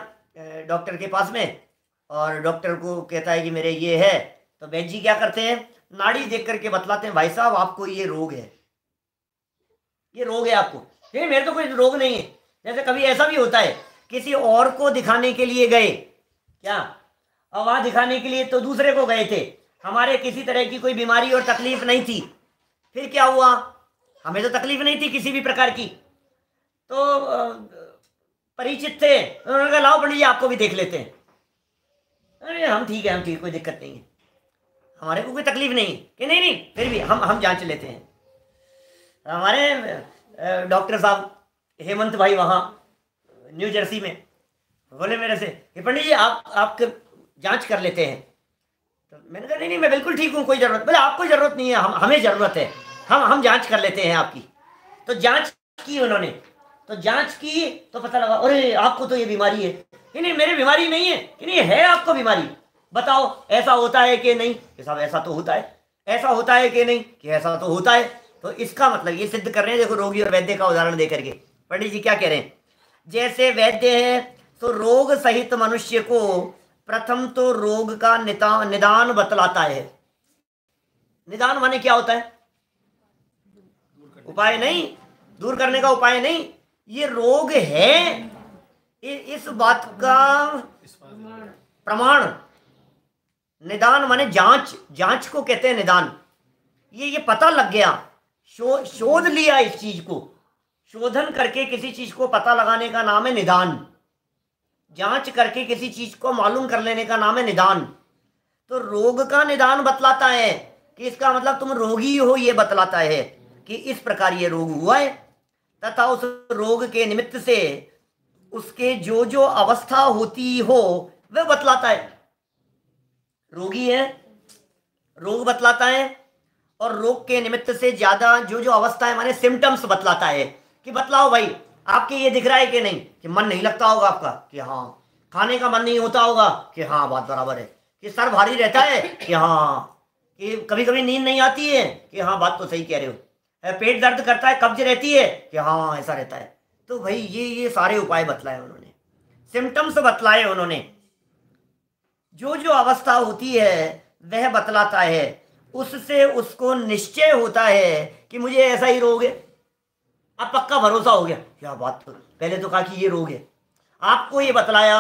डॉक्टर के पास में और डॉक्टर को कहता है कि मेरे ये है, तो वैद्य जी क्या करते हैं, नाड़ी देख करके बतलाते हैं, भाई साहब आपको ये रोग है, ये रोग है आपको। नहीं मेरे तो कोई रोग नहीं है। जैसे कभी ऐसा भी होता है, किसी और को दिखाने के लिए गए, क्या और वहां दिखाने के लिए तो दूसरे को गए थे, हमारे किसी तरह की कोई बीमारी और तकलीफ नहीं थी। फिर क्या हुआ, हमें तो तकलीफ नहीं थी किसी भी प्रकार की, तो परिचित थे, उन्होंने कहा लाओ पंडित जी आपको भी देख लेते हैं। अरे हम ठीक है, हम ठीक, कोई दिक्कत नहीं है, हमारे को कोई तकलीफ नहीं है। कि नहीं नहीं फिर भी हम जांच लेते हैं। हमारे डॉक्टर साहब हेमंत भाई वहाँ न्यू जर्सी में बोले मेरे से कि पंडित जी आप जांच कर लेते हैं। तो मैंने कहा नहीं मैं बिल्कुल ठीक हूँ, कोई ज़रूरत, बोले आपको ज़रूरत नहीं है, हमें ज़रूरत है, हम जांच कर लेते हैं आपकी। तो जांच की उन्होंने, तो जांच की तो पता लगा अरे आपको तो ये बीमारी है। कि नहीं मेरी बीमारी नहीं है। कि नहीं है आपको बीमारी, बताओ ऐसा होता है कि नहीं? कि साहब ऐसा तो होता है। ऐसा होता है कि नहीं? कि ऐसा तो होता है। तो इसका मतलब ये सिद्ध कर रहे हैं, देखो रोगी और वैद्य का उदाहरण दे करके पंडित जी क्या कह रहे हैं। जैसे वैद्य है तो रोग सहित मनुष्य को प्रथम तो रोग का निदान बतलाता है। निदान माने क्या होता है? उपाय नहीं, दूर करने का उपाय नहीं, ये रोग है इस बात का प्रमाण। निदान माने जांच, जांच को कहते हैं निदान। ये पता लग गया, शोध लिया इस चीज को, शोधन करके किसी चीज को पता लगाने का नाम है निदान। जांच करके किसी चीज को मालूम कर लेने का नाम है निदान। तो रोग का निदान बतलाता है कि इसका मतलब तुम रोगी हो, ये बतलाता है कि इस प्रकार ये रोग हुआ है, तथा उस रोग के निमित्त से उसके जो जो अवस्था होती हो वह बतलाता है। रोगी है, रोग बतलाता है, और रोग के निमित्त से ज्यादा जो जो अवस्था है माने सिम्टम्स बतलाता है कि बतलाओ भाई आपके ये दिख रहा है कि नहीं? कि मन नहीं लगता होगा आपका, कि हाँ। खाने का मन नहीं होता होगा, कि हाँ बात बराबर है। कि सर भारी रहता है, कि हाँ। कि कभी कभी नींद नहीं आती है, कि हाँ बात तो सही कह रहे हो। पेट दर्द करता है, कब्ज रहती है, कि हाँ ऐसा रहता है। तो भाई ये सारे उपाय बतलाए उन्होंने, सिम्टम्स बतलाए उन्होंने, जो जो अवस्था होती है वह बतलाता है। उससे उसको निश्चय होता है कि मुझे ऐसा ही रोग है। अब पक्का भरोसा हो गया, क्या बात, तो पहले तो कहा कि ये रोग है, आपको ये बतलाया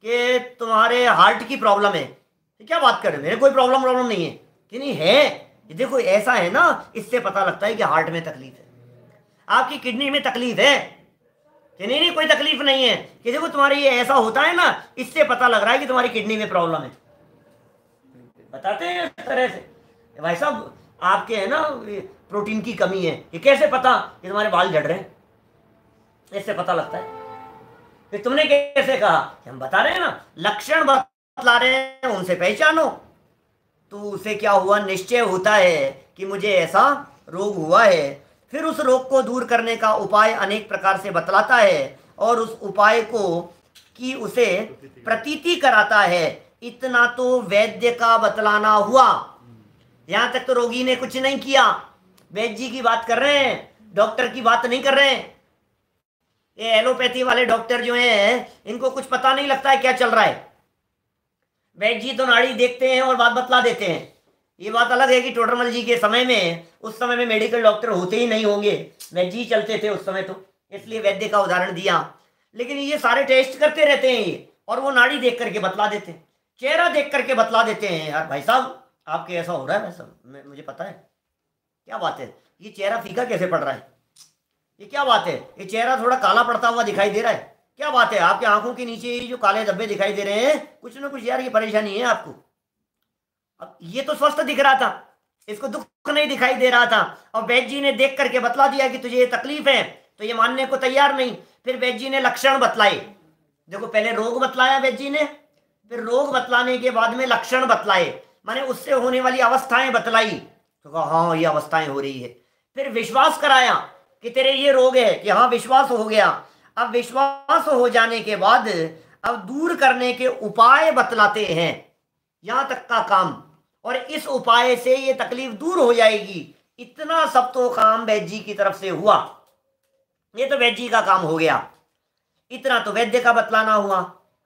कि तुम्हारे हार्ट की प्रॉब्लम है। क्या बात कर रहे हो, मेरे कोई प्रॉब्लम नहीं है। कि नहीं है, ये देखो ऐसा है ना, इससे पता लगता है कि हार्ट में तकलीफ है, आपकी किडनी में तकलीफ है। कि नहीं नहीं कोई तकलीफ नहीं है, कि देखो तुम्हारी ये ऐसा होता है ना, इससे पता लग रहा है कि तुम्हारी किडनी में प्रॉब्लम है। बताते हैं इस तरह से, भाई साहब आपके है ना प्रोटीन की कमी है, ये कैसे पता कि तुम्हारे बाल झड़ रहे हैं, इससे पता लगता है। फिर तुमने कैसे कहा कि हम बता रहे हैं ना, लक्षण बतला रहे हैं, उनसे पहचानो। तो उसे क्या हुआ, निश्चय होता है कि मुझे ऐसा रोग हुआ है। फिर उस रोग को दूर करने का उपाय अनेक प्रकार से बतलाता है और उस उपाय को कि उसे प्रतीति कराता है। इतना तो वैद्य का बतलाना हुआ। यहां तक तो रोगी ने कुछ नहीं किया, वैद्य जी की बात कर रहे हैं, डॉक्टर की बात नहीं कर रहे हैं। ये एलोपैथी वाले डॉक्टर जो हैं इनको कुछ पता नहीं लगता है क्या चल रहा है। वैद्य जी तो नाड़ी देखते हैं और बात बतला देते हैं। ये बात अलग है कि टोडरमल जी के समय में, उस समय में मेडिकल डॉक्टर होते ही नहीं होंगे, वैद्य जी चलते थे उस समय, तो इसलिए वैद्य का उदाहरण दिया। लेकिन ये सारे टेस्ट करते रहते हैं ये, और वो नाड़ी देख करके बतला देते हैं, चेहरा देख करके बतला देते हैं। यार भाई साहब आपके ऐसा हो रहा है, वैसा मुझे पता है। क्या बात है, ये चेहरा फीका कैसे पड़ रहा है, ये क्या बात है, ये चेहरा थोड़ा काला पड़ता हुआ दिखाई दे रहा है, क्या बात है, आपके आंखों के नीचे ये जो काले धब्बे दिखाई दे रहे हैं, कुछ ना कुछ यार ये परेशानी है आपको। अब ये तो स्वस्थ दिख रहा था, इसको दुख नहीं दिखाई दे रहा था, और वैद्य जी ने देख करके बतला दिया कि तुझे ये तकलीफ है, तो ये मानने को तैयार नहीं। फिर वैद्य जी ने लक्षण बतलाए। देखो पहले रोग बतलाया वैद्य जी ने, फिर रोग बतलाने के बाद में लक्षण बतलाए, माने उससे होने वाली अवस्थाएं बतलाई। तो कहा हाँ ये अवस्थाएं हो रही है। फिर विश्वास कराया कि तेरे ये रोग है, कि हाँ विश्वास हो गया। अब विश्वास हो जाने के बाद अब दूर करने के उपाय बतलाते हैं, यहां तक का काम, और इस उपाय से ये तकलीफ दूर हो जाएगी। इतना सब तो काम वैद्य जी की तरफ से हुआ, ये तो वैद्य जी का काम हो गया। इतना तो वैद्य का बतलाना हुआ।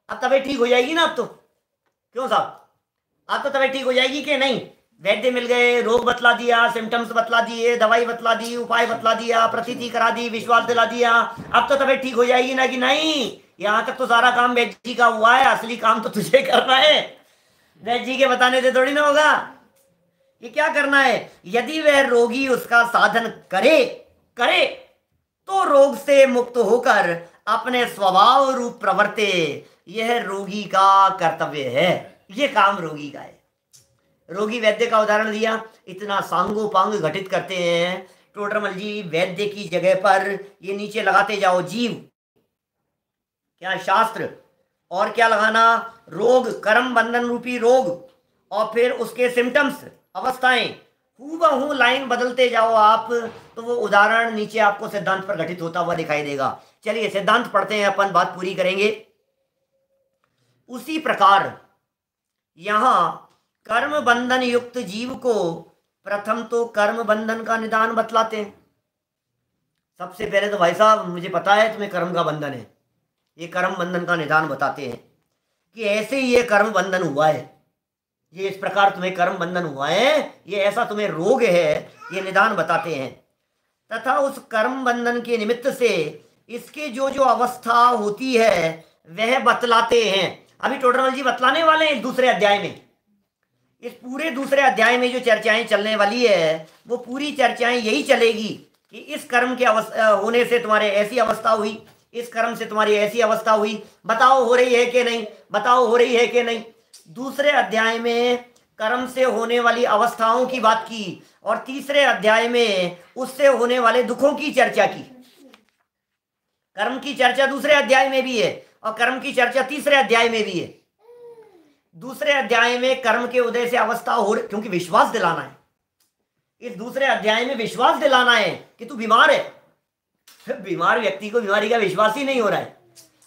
अब तबीयत ठीक हो जाएगी ना, अब तो क्यों साहब, अब तो तबीयत ठीक हो जाएगी कि नहीं। वैद्य मिल गए, रोग बतला दिया, सिम्टम्स बतला दिए, दवाई बतला दी, उपाय बतला दिया, प्रतीति करा दी, विश्वास दिला दिया, अब तो तबीयत ठीक हो जाएगी ना कि नहीं। यहां तक तो सारा काम वैद्य जी का हुआ है, असली काम तो तुझे करना है, वैद्य जी के बताने से थोड़ी ना होगा। ये क्या करना है, यदि वह रोगी उसका साधन करे करे तो रोग से मुक्त होकर अपने स्वभाव रूप प्रवर्ते, यह रोगी का कर्तव्य है, ये काम रोगी का है। रोगी वैद्य का उदाहरण दिया, इतना सांगोपांग घटित करते हैं टोडरमल जी। वैद्य की जगह पर ये नीचे लगाते जाओ जीव, क्या शास्त्र, और क्या लगाना, रोग, कर्म बंधन रूपी रोग, और फिर उसके सिम्टम्स, अवस्थाएं, हूबहू लाइन बदलते जाओ आप, तो वो उदाहरण नीचे आपको सिद्धांत पर घटित होता हुआ दिखाई देगा। चलिए सिद्धांत पढ़ते हैं, अपन बात पूरी करेंगे। उसी प्रकार यहां कर्म बंधन युक्त जीव को प्रथम तो कर्म बंधन का निदान बतलाते हैं। सबसे पहले तो भाई साहब मुझे पता है तुम्हें कर्म का बंधन है, ये कर्म बंधन का निदान बताते हैं कि ऐसे ही ये कर्म बंधन हुआ है, ये इस प्रकार तुम्हें कर्म बंधन हुआ है, ये ऐसा तुम्हें रोग है, ये निदान बताते हैं। तथा उस कर्म बंधन के निमित्त से इसके जो जो अवस्था होती है वह बतलाते हैं। अभी टोडरमल जी बतलाने वाले हैं दूसरे अध्याय में। इस पूरे दूसरे अध्याय में जो चर्चाएं चलने वाली है वो पूरी चर्चाएं यही चलेगी कि इस कर्म के होने से तुम्हारे ऐसी अवस्था हुई, इस कर्म से तुम्हारी ऐसी अवस्था हुई, बताओ हो रही है कि नहीं, बताओ हो रही है कि नहीं। दूसरे अध्याय में कर्म से होने वाली अवस्थाओं की बात की, और तीसरे अध्याय में उससे होने वाले दुखों की चर्चा की। कर्म की चर्चा दूसरे अध्याय में भी है और कर्म की चर्चा तीसरे अध्याय में भी है। दूसरे अध्याय में कर्म के उदय से अवस्था हो रही, क्योंकि विश्वास दिलाना है, इस दूसरे अध्याय में विश्वास दिलाना है कि तू बीमार है। बीमार व्यक्ति को बीमारी का विश्वास ही नहीं हो रहा है,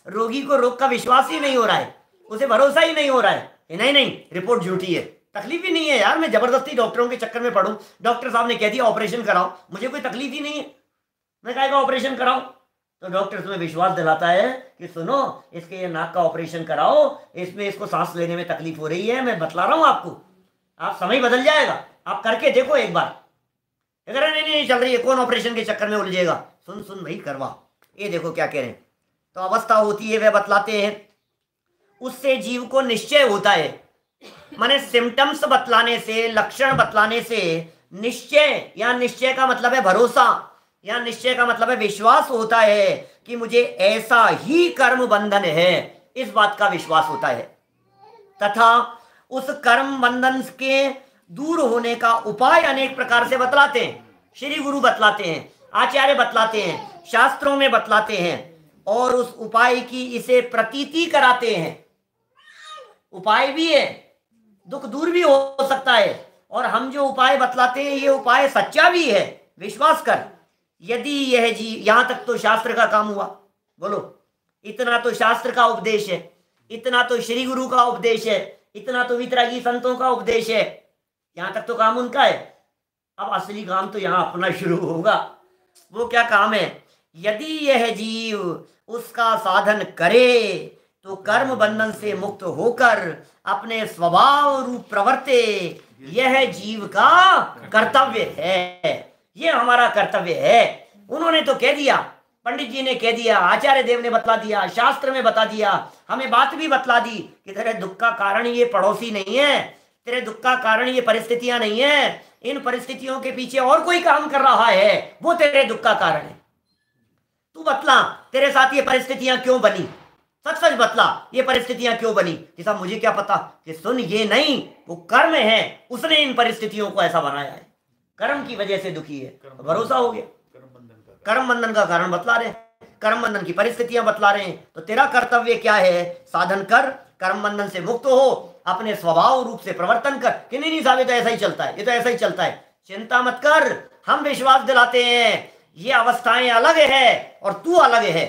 रोगी को रोग का विश्वास ही नहीं हो रहा है, उसे भरोसा ही नहीं हो रहा है, नहीं नहीं रिपोर्ट झूठी है, तकलीफ ही नहीं है यार, मैं जबरदस्ती डॉक्टरों के चक्कर में पढ़ूं, डॉक्टर साहब ने कह दिया ऑपरेशन कराओ, मुझे कोई तकलीफ ही नहीं है, मैं कहेगा ऑपरेशन कराओ। तो डॉक्टर तुम्हें विश्वास दिलाता है कि सुनो इसके ये नाक का ऑपरेशन कराओ, इसमें इसको सांस लेने में तकलीफ हो रही है, मैं बतला रहा हूं आपको, आप समय बदल जाएगा, आप करके देखो एक बार। अगर नहीं नहीं चल रही है, कौन ऑपरेशन के चक्कर में उलझेगा, सुन सुन भाई करवा, ये देखो क्या कह रहे हैं। तो अवस्था होती है वह बतलाते हैं, उससे जीव को निश्चय होता है, माने सिम्टम्स बतलाने से, लक्षण बतलाने से निश्चय, या निश्चय का मतलब है भरोसा, यहाँ निश्चय का मतलब है विश्वास होता है कि मुझे ऐसा ही कर्म बंधन है, इस बात का विश्वास होता है, तथा उस कर्म बंधन के दूर होने का उपाय अनेक प्रकार से बतलाते हैं। श्री गुरु बतलाते हैं, आचार्य बतलाते हैं, शास्त्रों में बतलाते हैं, और उस उपाय की इसे प्रतीति कराते हैं। उपाय भी है, दुख दूर भी हो सकता है, और हम जो उपाय बतलाते हैं ये उपाय सच्चा भी है, विश्वास कर। यदि यह जी, यहां तक तो शास्त्र का काम हुआ, बोलो, इतना तो शास्त्र का उपदेश है, इतना तो श्री गुरु का उपदेश है, इतना तो वितरागी संतों का उपदेश है, यहां तक तो काम उनका है। अब असली काम तो यहां अपना शुरू होगा। वो क्या काम है? यदि यह जीव उसका साधन करे तो कर्म बंधन से मुक्त होकर अपने स्वभाव रूप प्रवर्ते, यह जीव का कर्तव्य है, ये हमारा कर्तव्य है। उन्होंने तो कह दिया, पंडित जी ने कह दिया, आचार्य देव ने बतला दिया, शास्त्र में बता दिया, हमें बात भी बतला दी कि तेरे दुख का कारण ये पड़ोसी नहीं है, तेरे दुख का कारण ये परिस्थितियां नहीं है, इन परिस्थितियों के पीछे और कोई काम कर रहा है, वो तेरे दुख का कारण है। तू बतला तेरे साथ ये परिस्थितियां क्यों बनी, सच सच बतला ये परिस्थितियां क्यों बनी। कि साहब मुझे क्या पता, कि सुन ये नहीं, वो कर्म है, उसने इन परिस्थितियों को ऐसा बनाया है, कर्म की वजह से दुखी है। भरोसा हो गया, कर्म बंधन का कारण बतला रहे हैं, कर्म बंधन की परिस्थितियां बतला रहे हैं। तो तेरा कर्तव्य क्या है? साधन कर, कर्म बंधन से मुक्त हो, अपने स्वभाव रूप से प्रवर्तन कर। कि नहीं साहब ये तो ऐसा ही चलता है, ये तो ऐसा ही चलता है, चिंता मत कर, हम विश्वास दिलाते हैं ये अवस्थाएं अलग है और तू अलग है।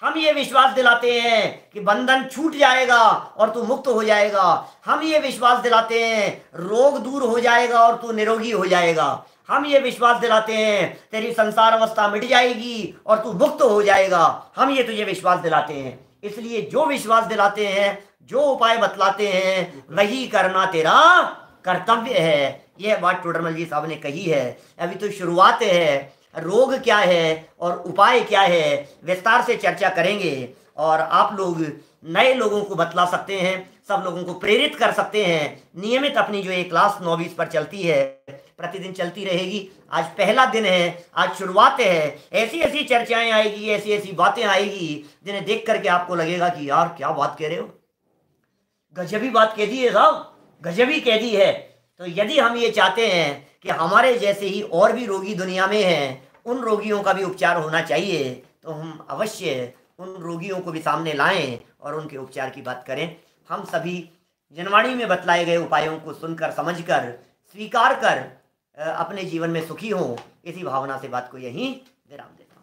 हम ये विश्वास दिलाते हैं कि बंधन छूट जाएगा और तू मुक्त हो जाएगा। हम ये विश्वास दिलाते हैं रोग दूर हो जाएगा और तू निरोगी हो जाएगा। हम ये विश्वास दिलाते हैं तेरी संसार अवस्था मिट जाएगी और तू मुक्त हो जाएगा। हम ये तुझे विश्वास दिलाते हैं। इसलिए जो विश्वास दिलाते हैं, जो उपाय बतलाते हैं, वही करना तेरा कर्तव्य है। यह बात टोडरमल जी साहब ने कही है। अभी तो शुरुआत है, रोग क्या है और उपाय क्या है विस्तार से चर्चा करेंगे, और आप लोग नए लोगों को बतला सकते हैं, सब लोगों को प्रेरित कर सकते हैं। नियमित अपनी जो एक क्लास 9-20 पर चलती है, प्रतिदिन चलती रहेगी। आज पहला दिन है, आज शुरुआत है। ऐसी ऐसी चर्चाएं आएगी, ऐसी ऐसी बातें आएगी जिन्हें देख करके आपको लगेगा कि यार क्या बात कह रहे हो, गजबी बात कह दी है साहब, गजबी कह दी है। तो यदि हम ये चाहते हैं कि हमारे जैसे ही और भी रोगी दुनिया में हैं, उन रोगियों का भी उपचार होना चाहिए, तो हम अवश्य उन रोगियों को भी सामने लाएं और उनके उपचार की बात करें। हम सभी जनवाणी में बतलाए गए उपायों को सुनकर, समझकर, स्वीकार कर अपने जीवन में सुखी हों, इसी भावना से बात को यहीं विराम देते हैं।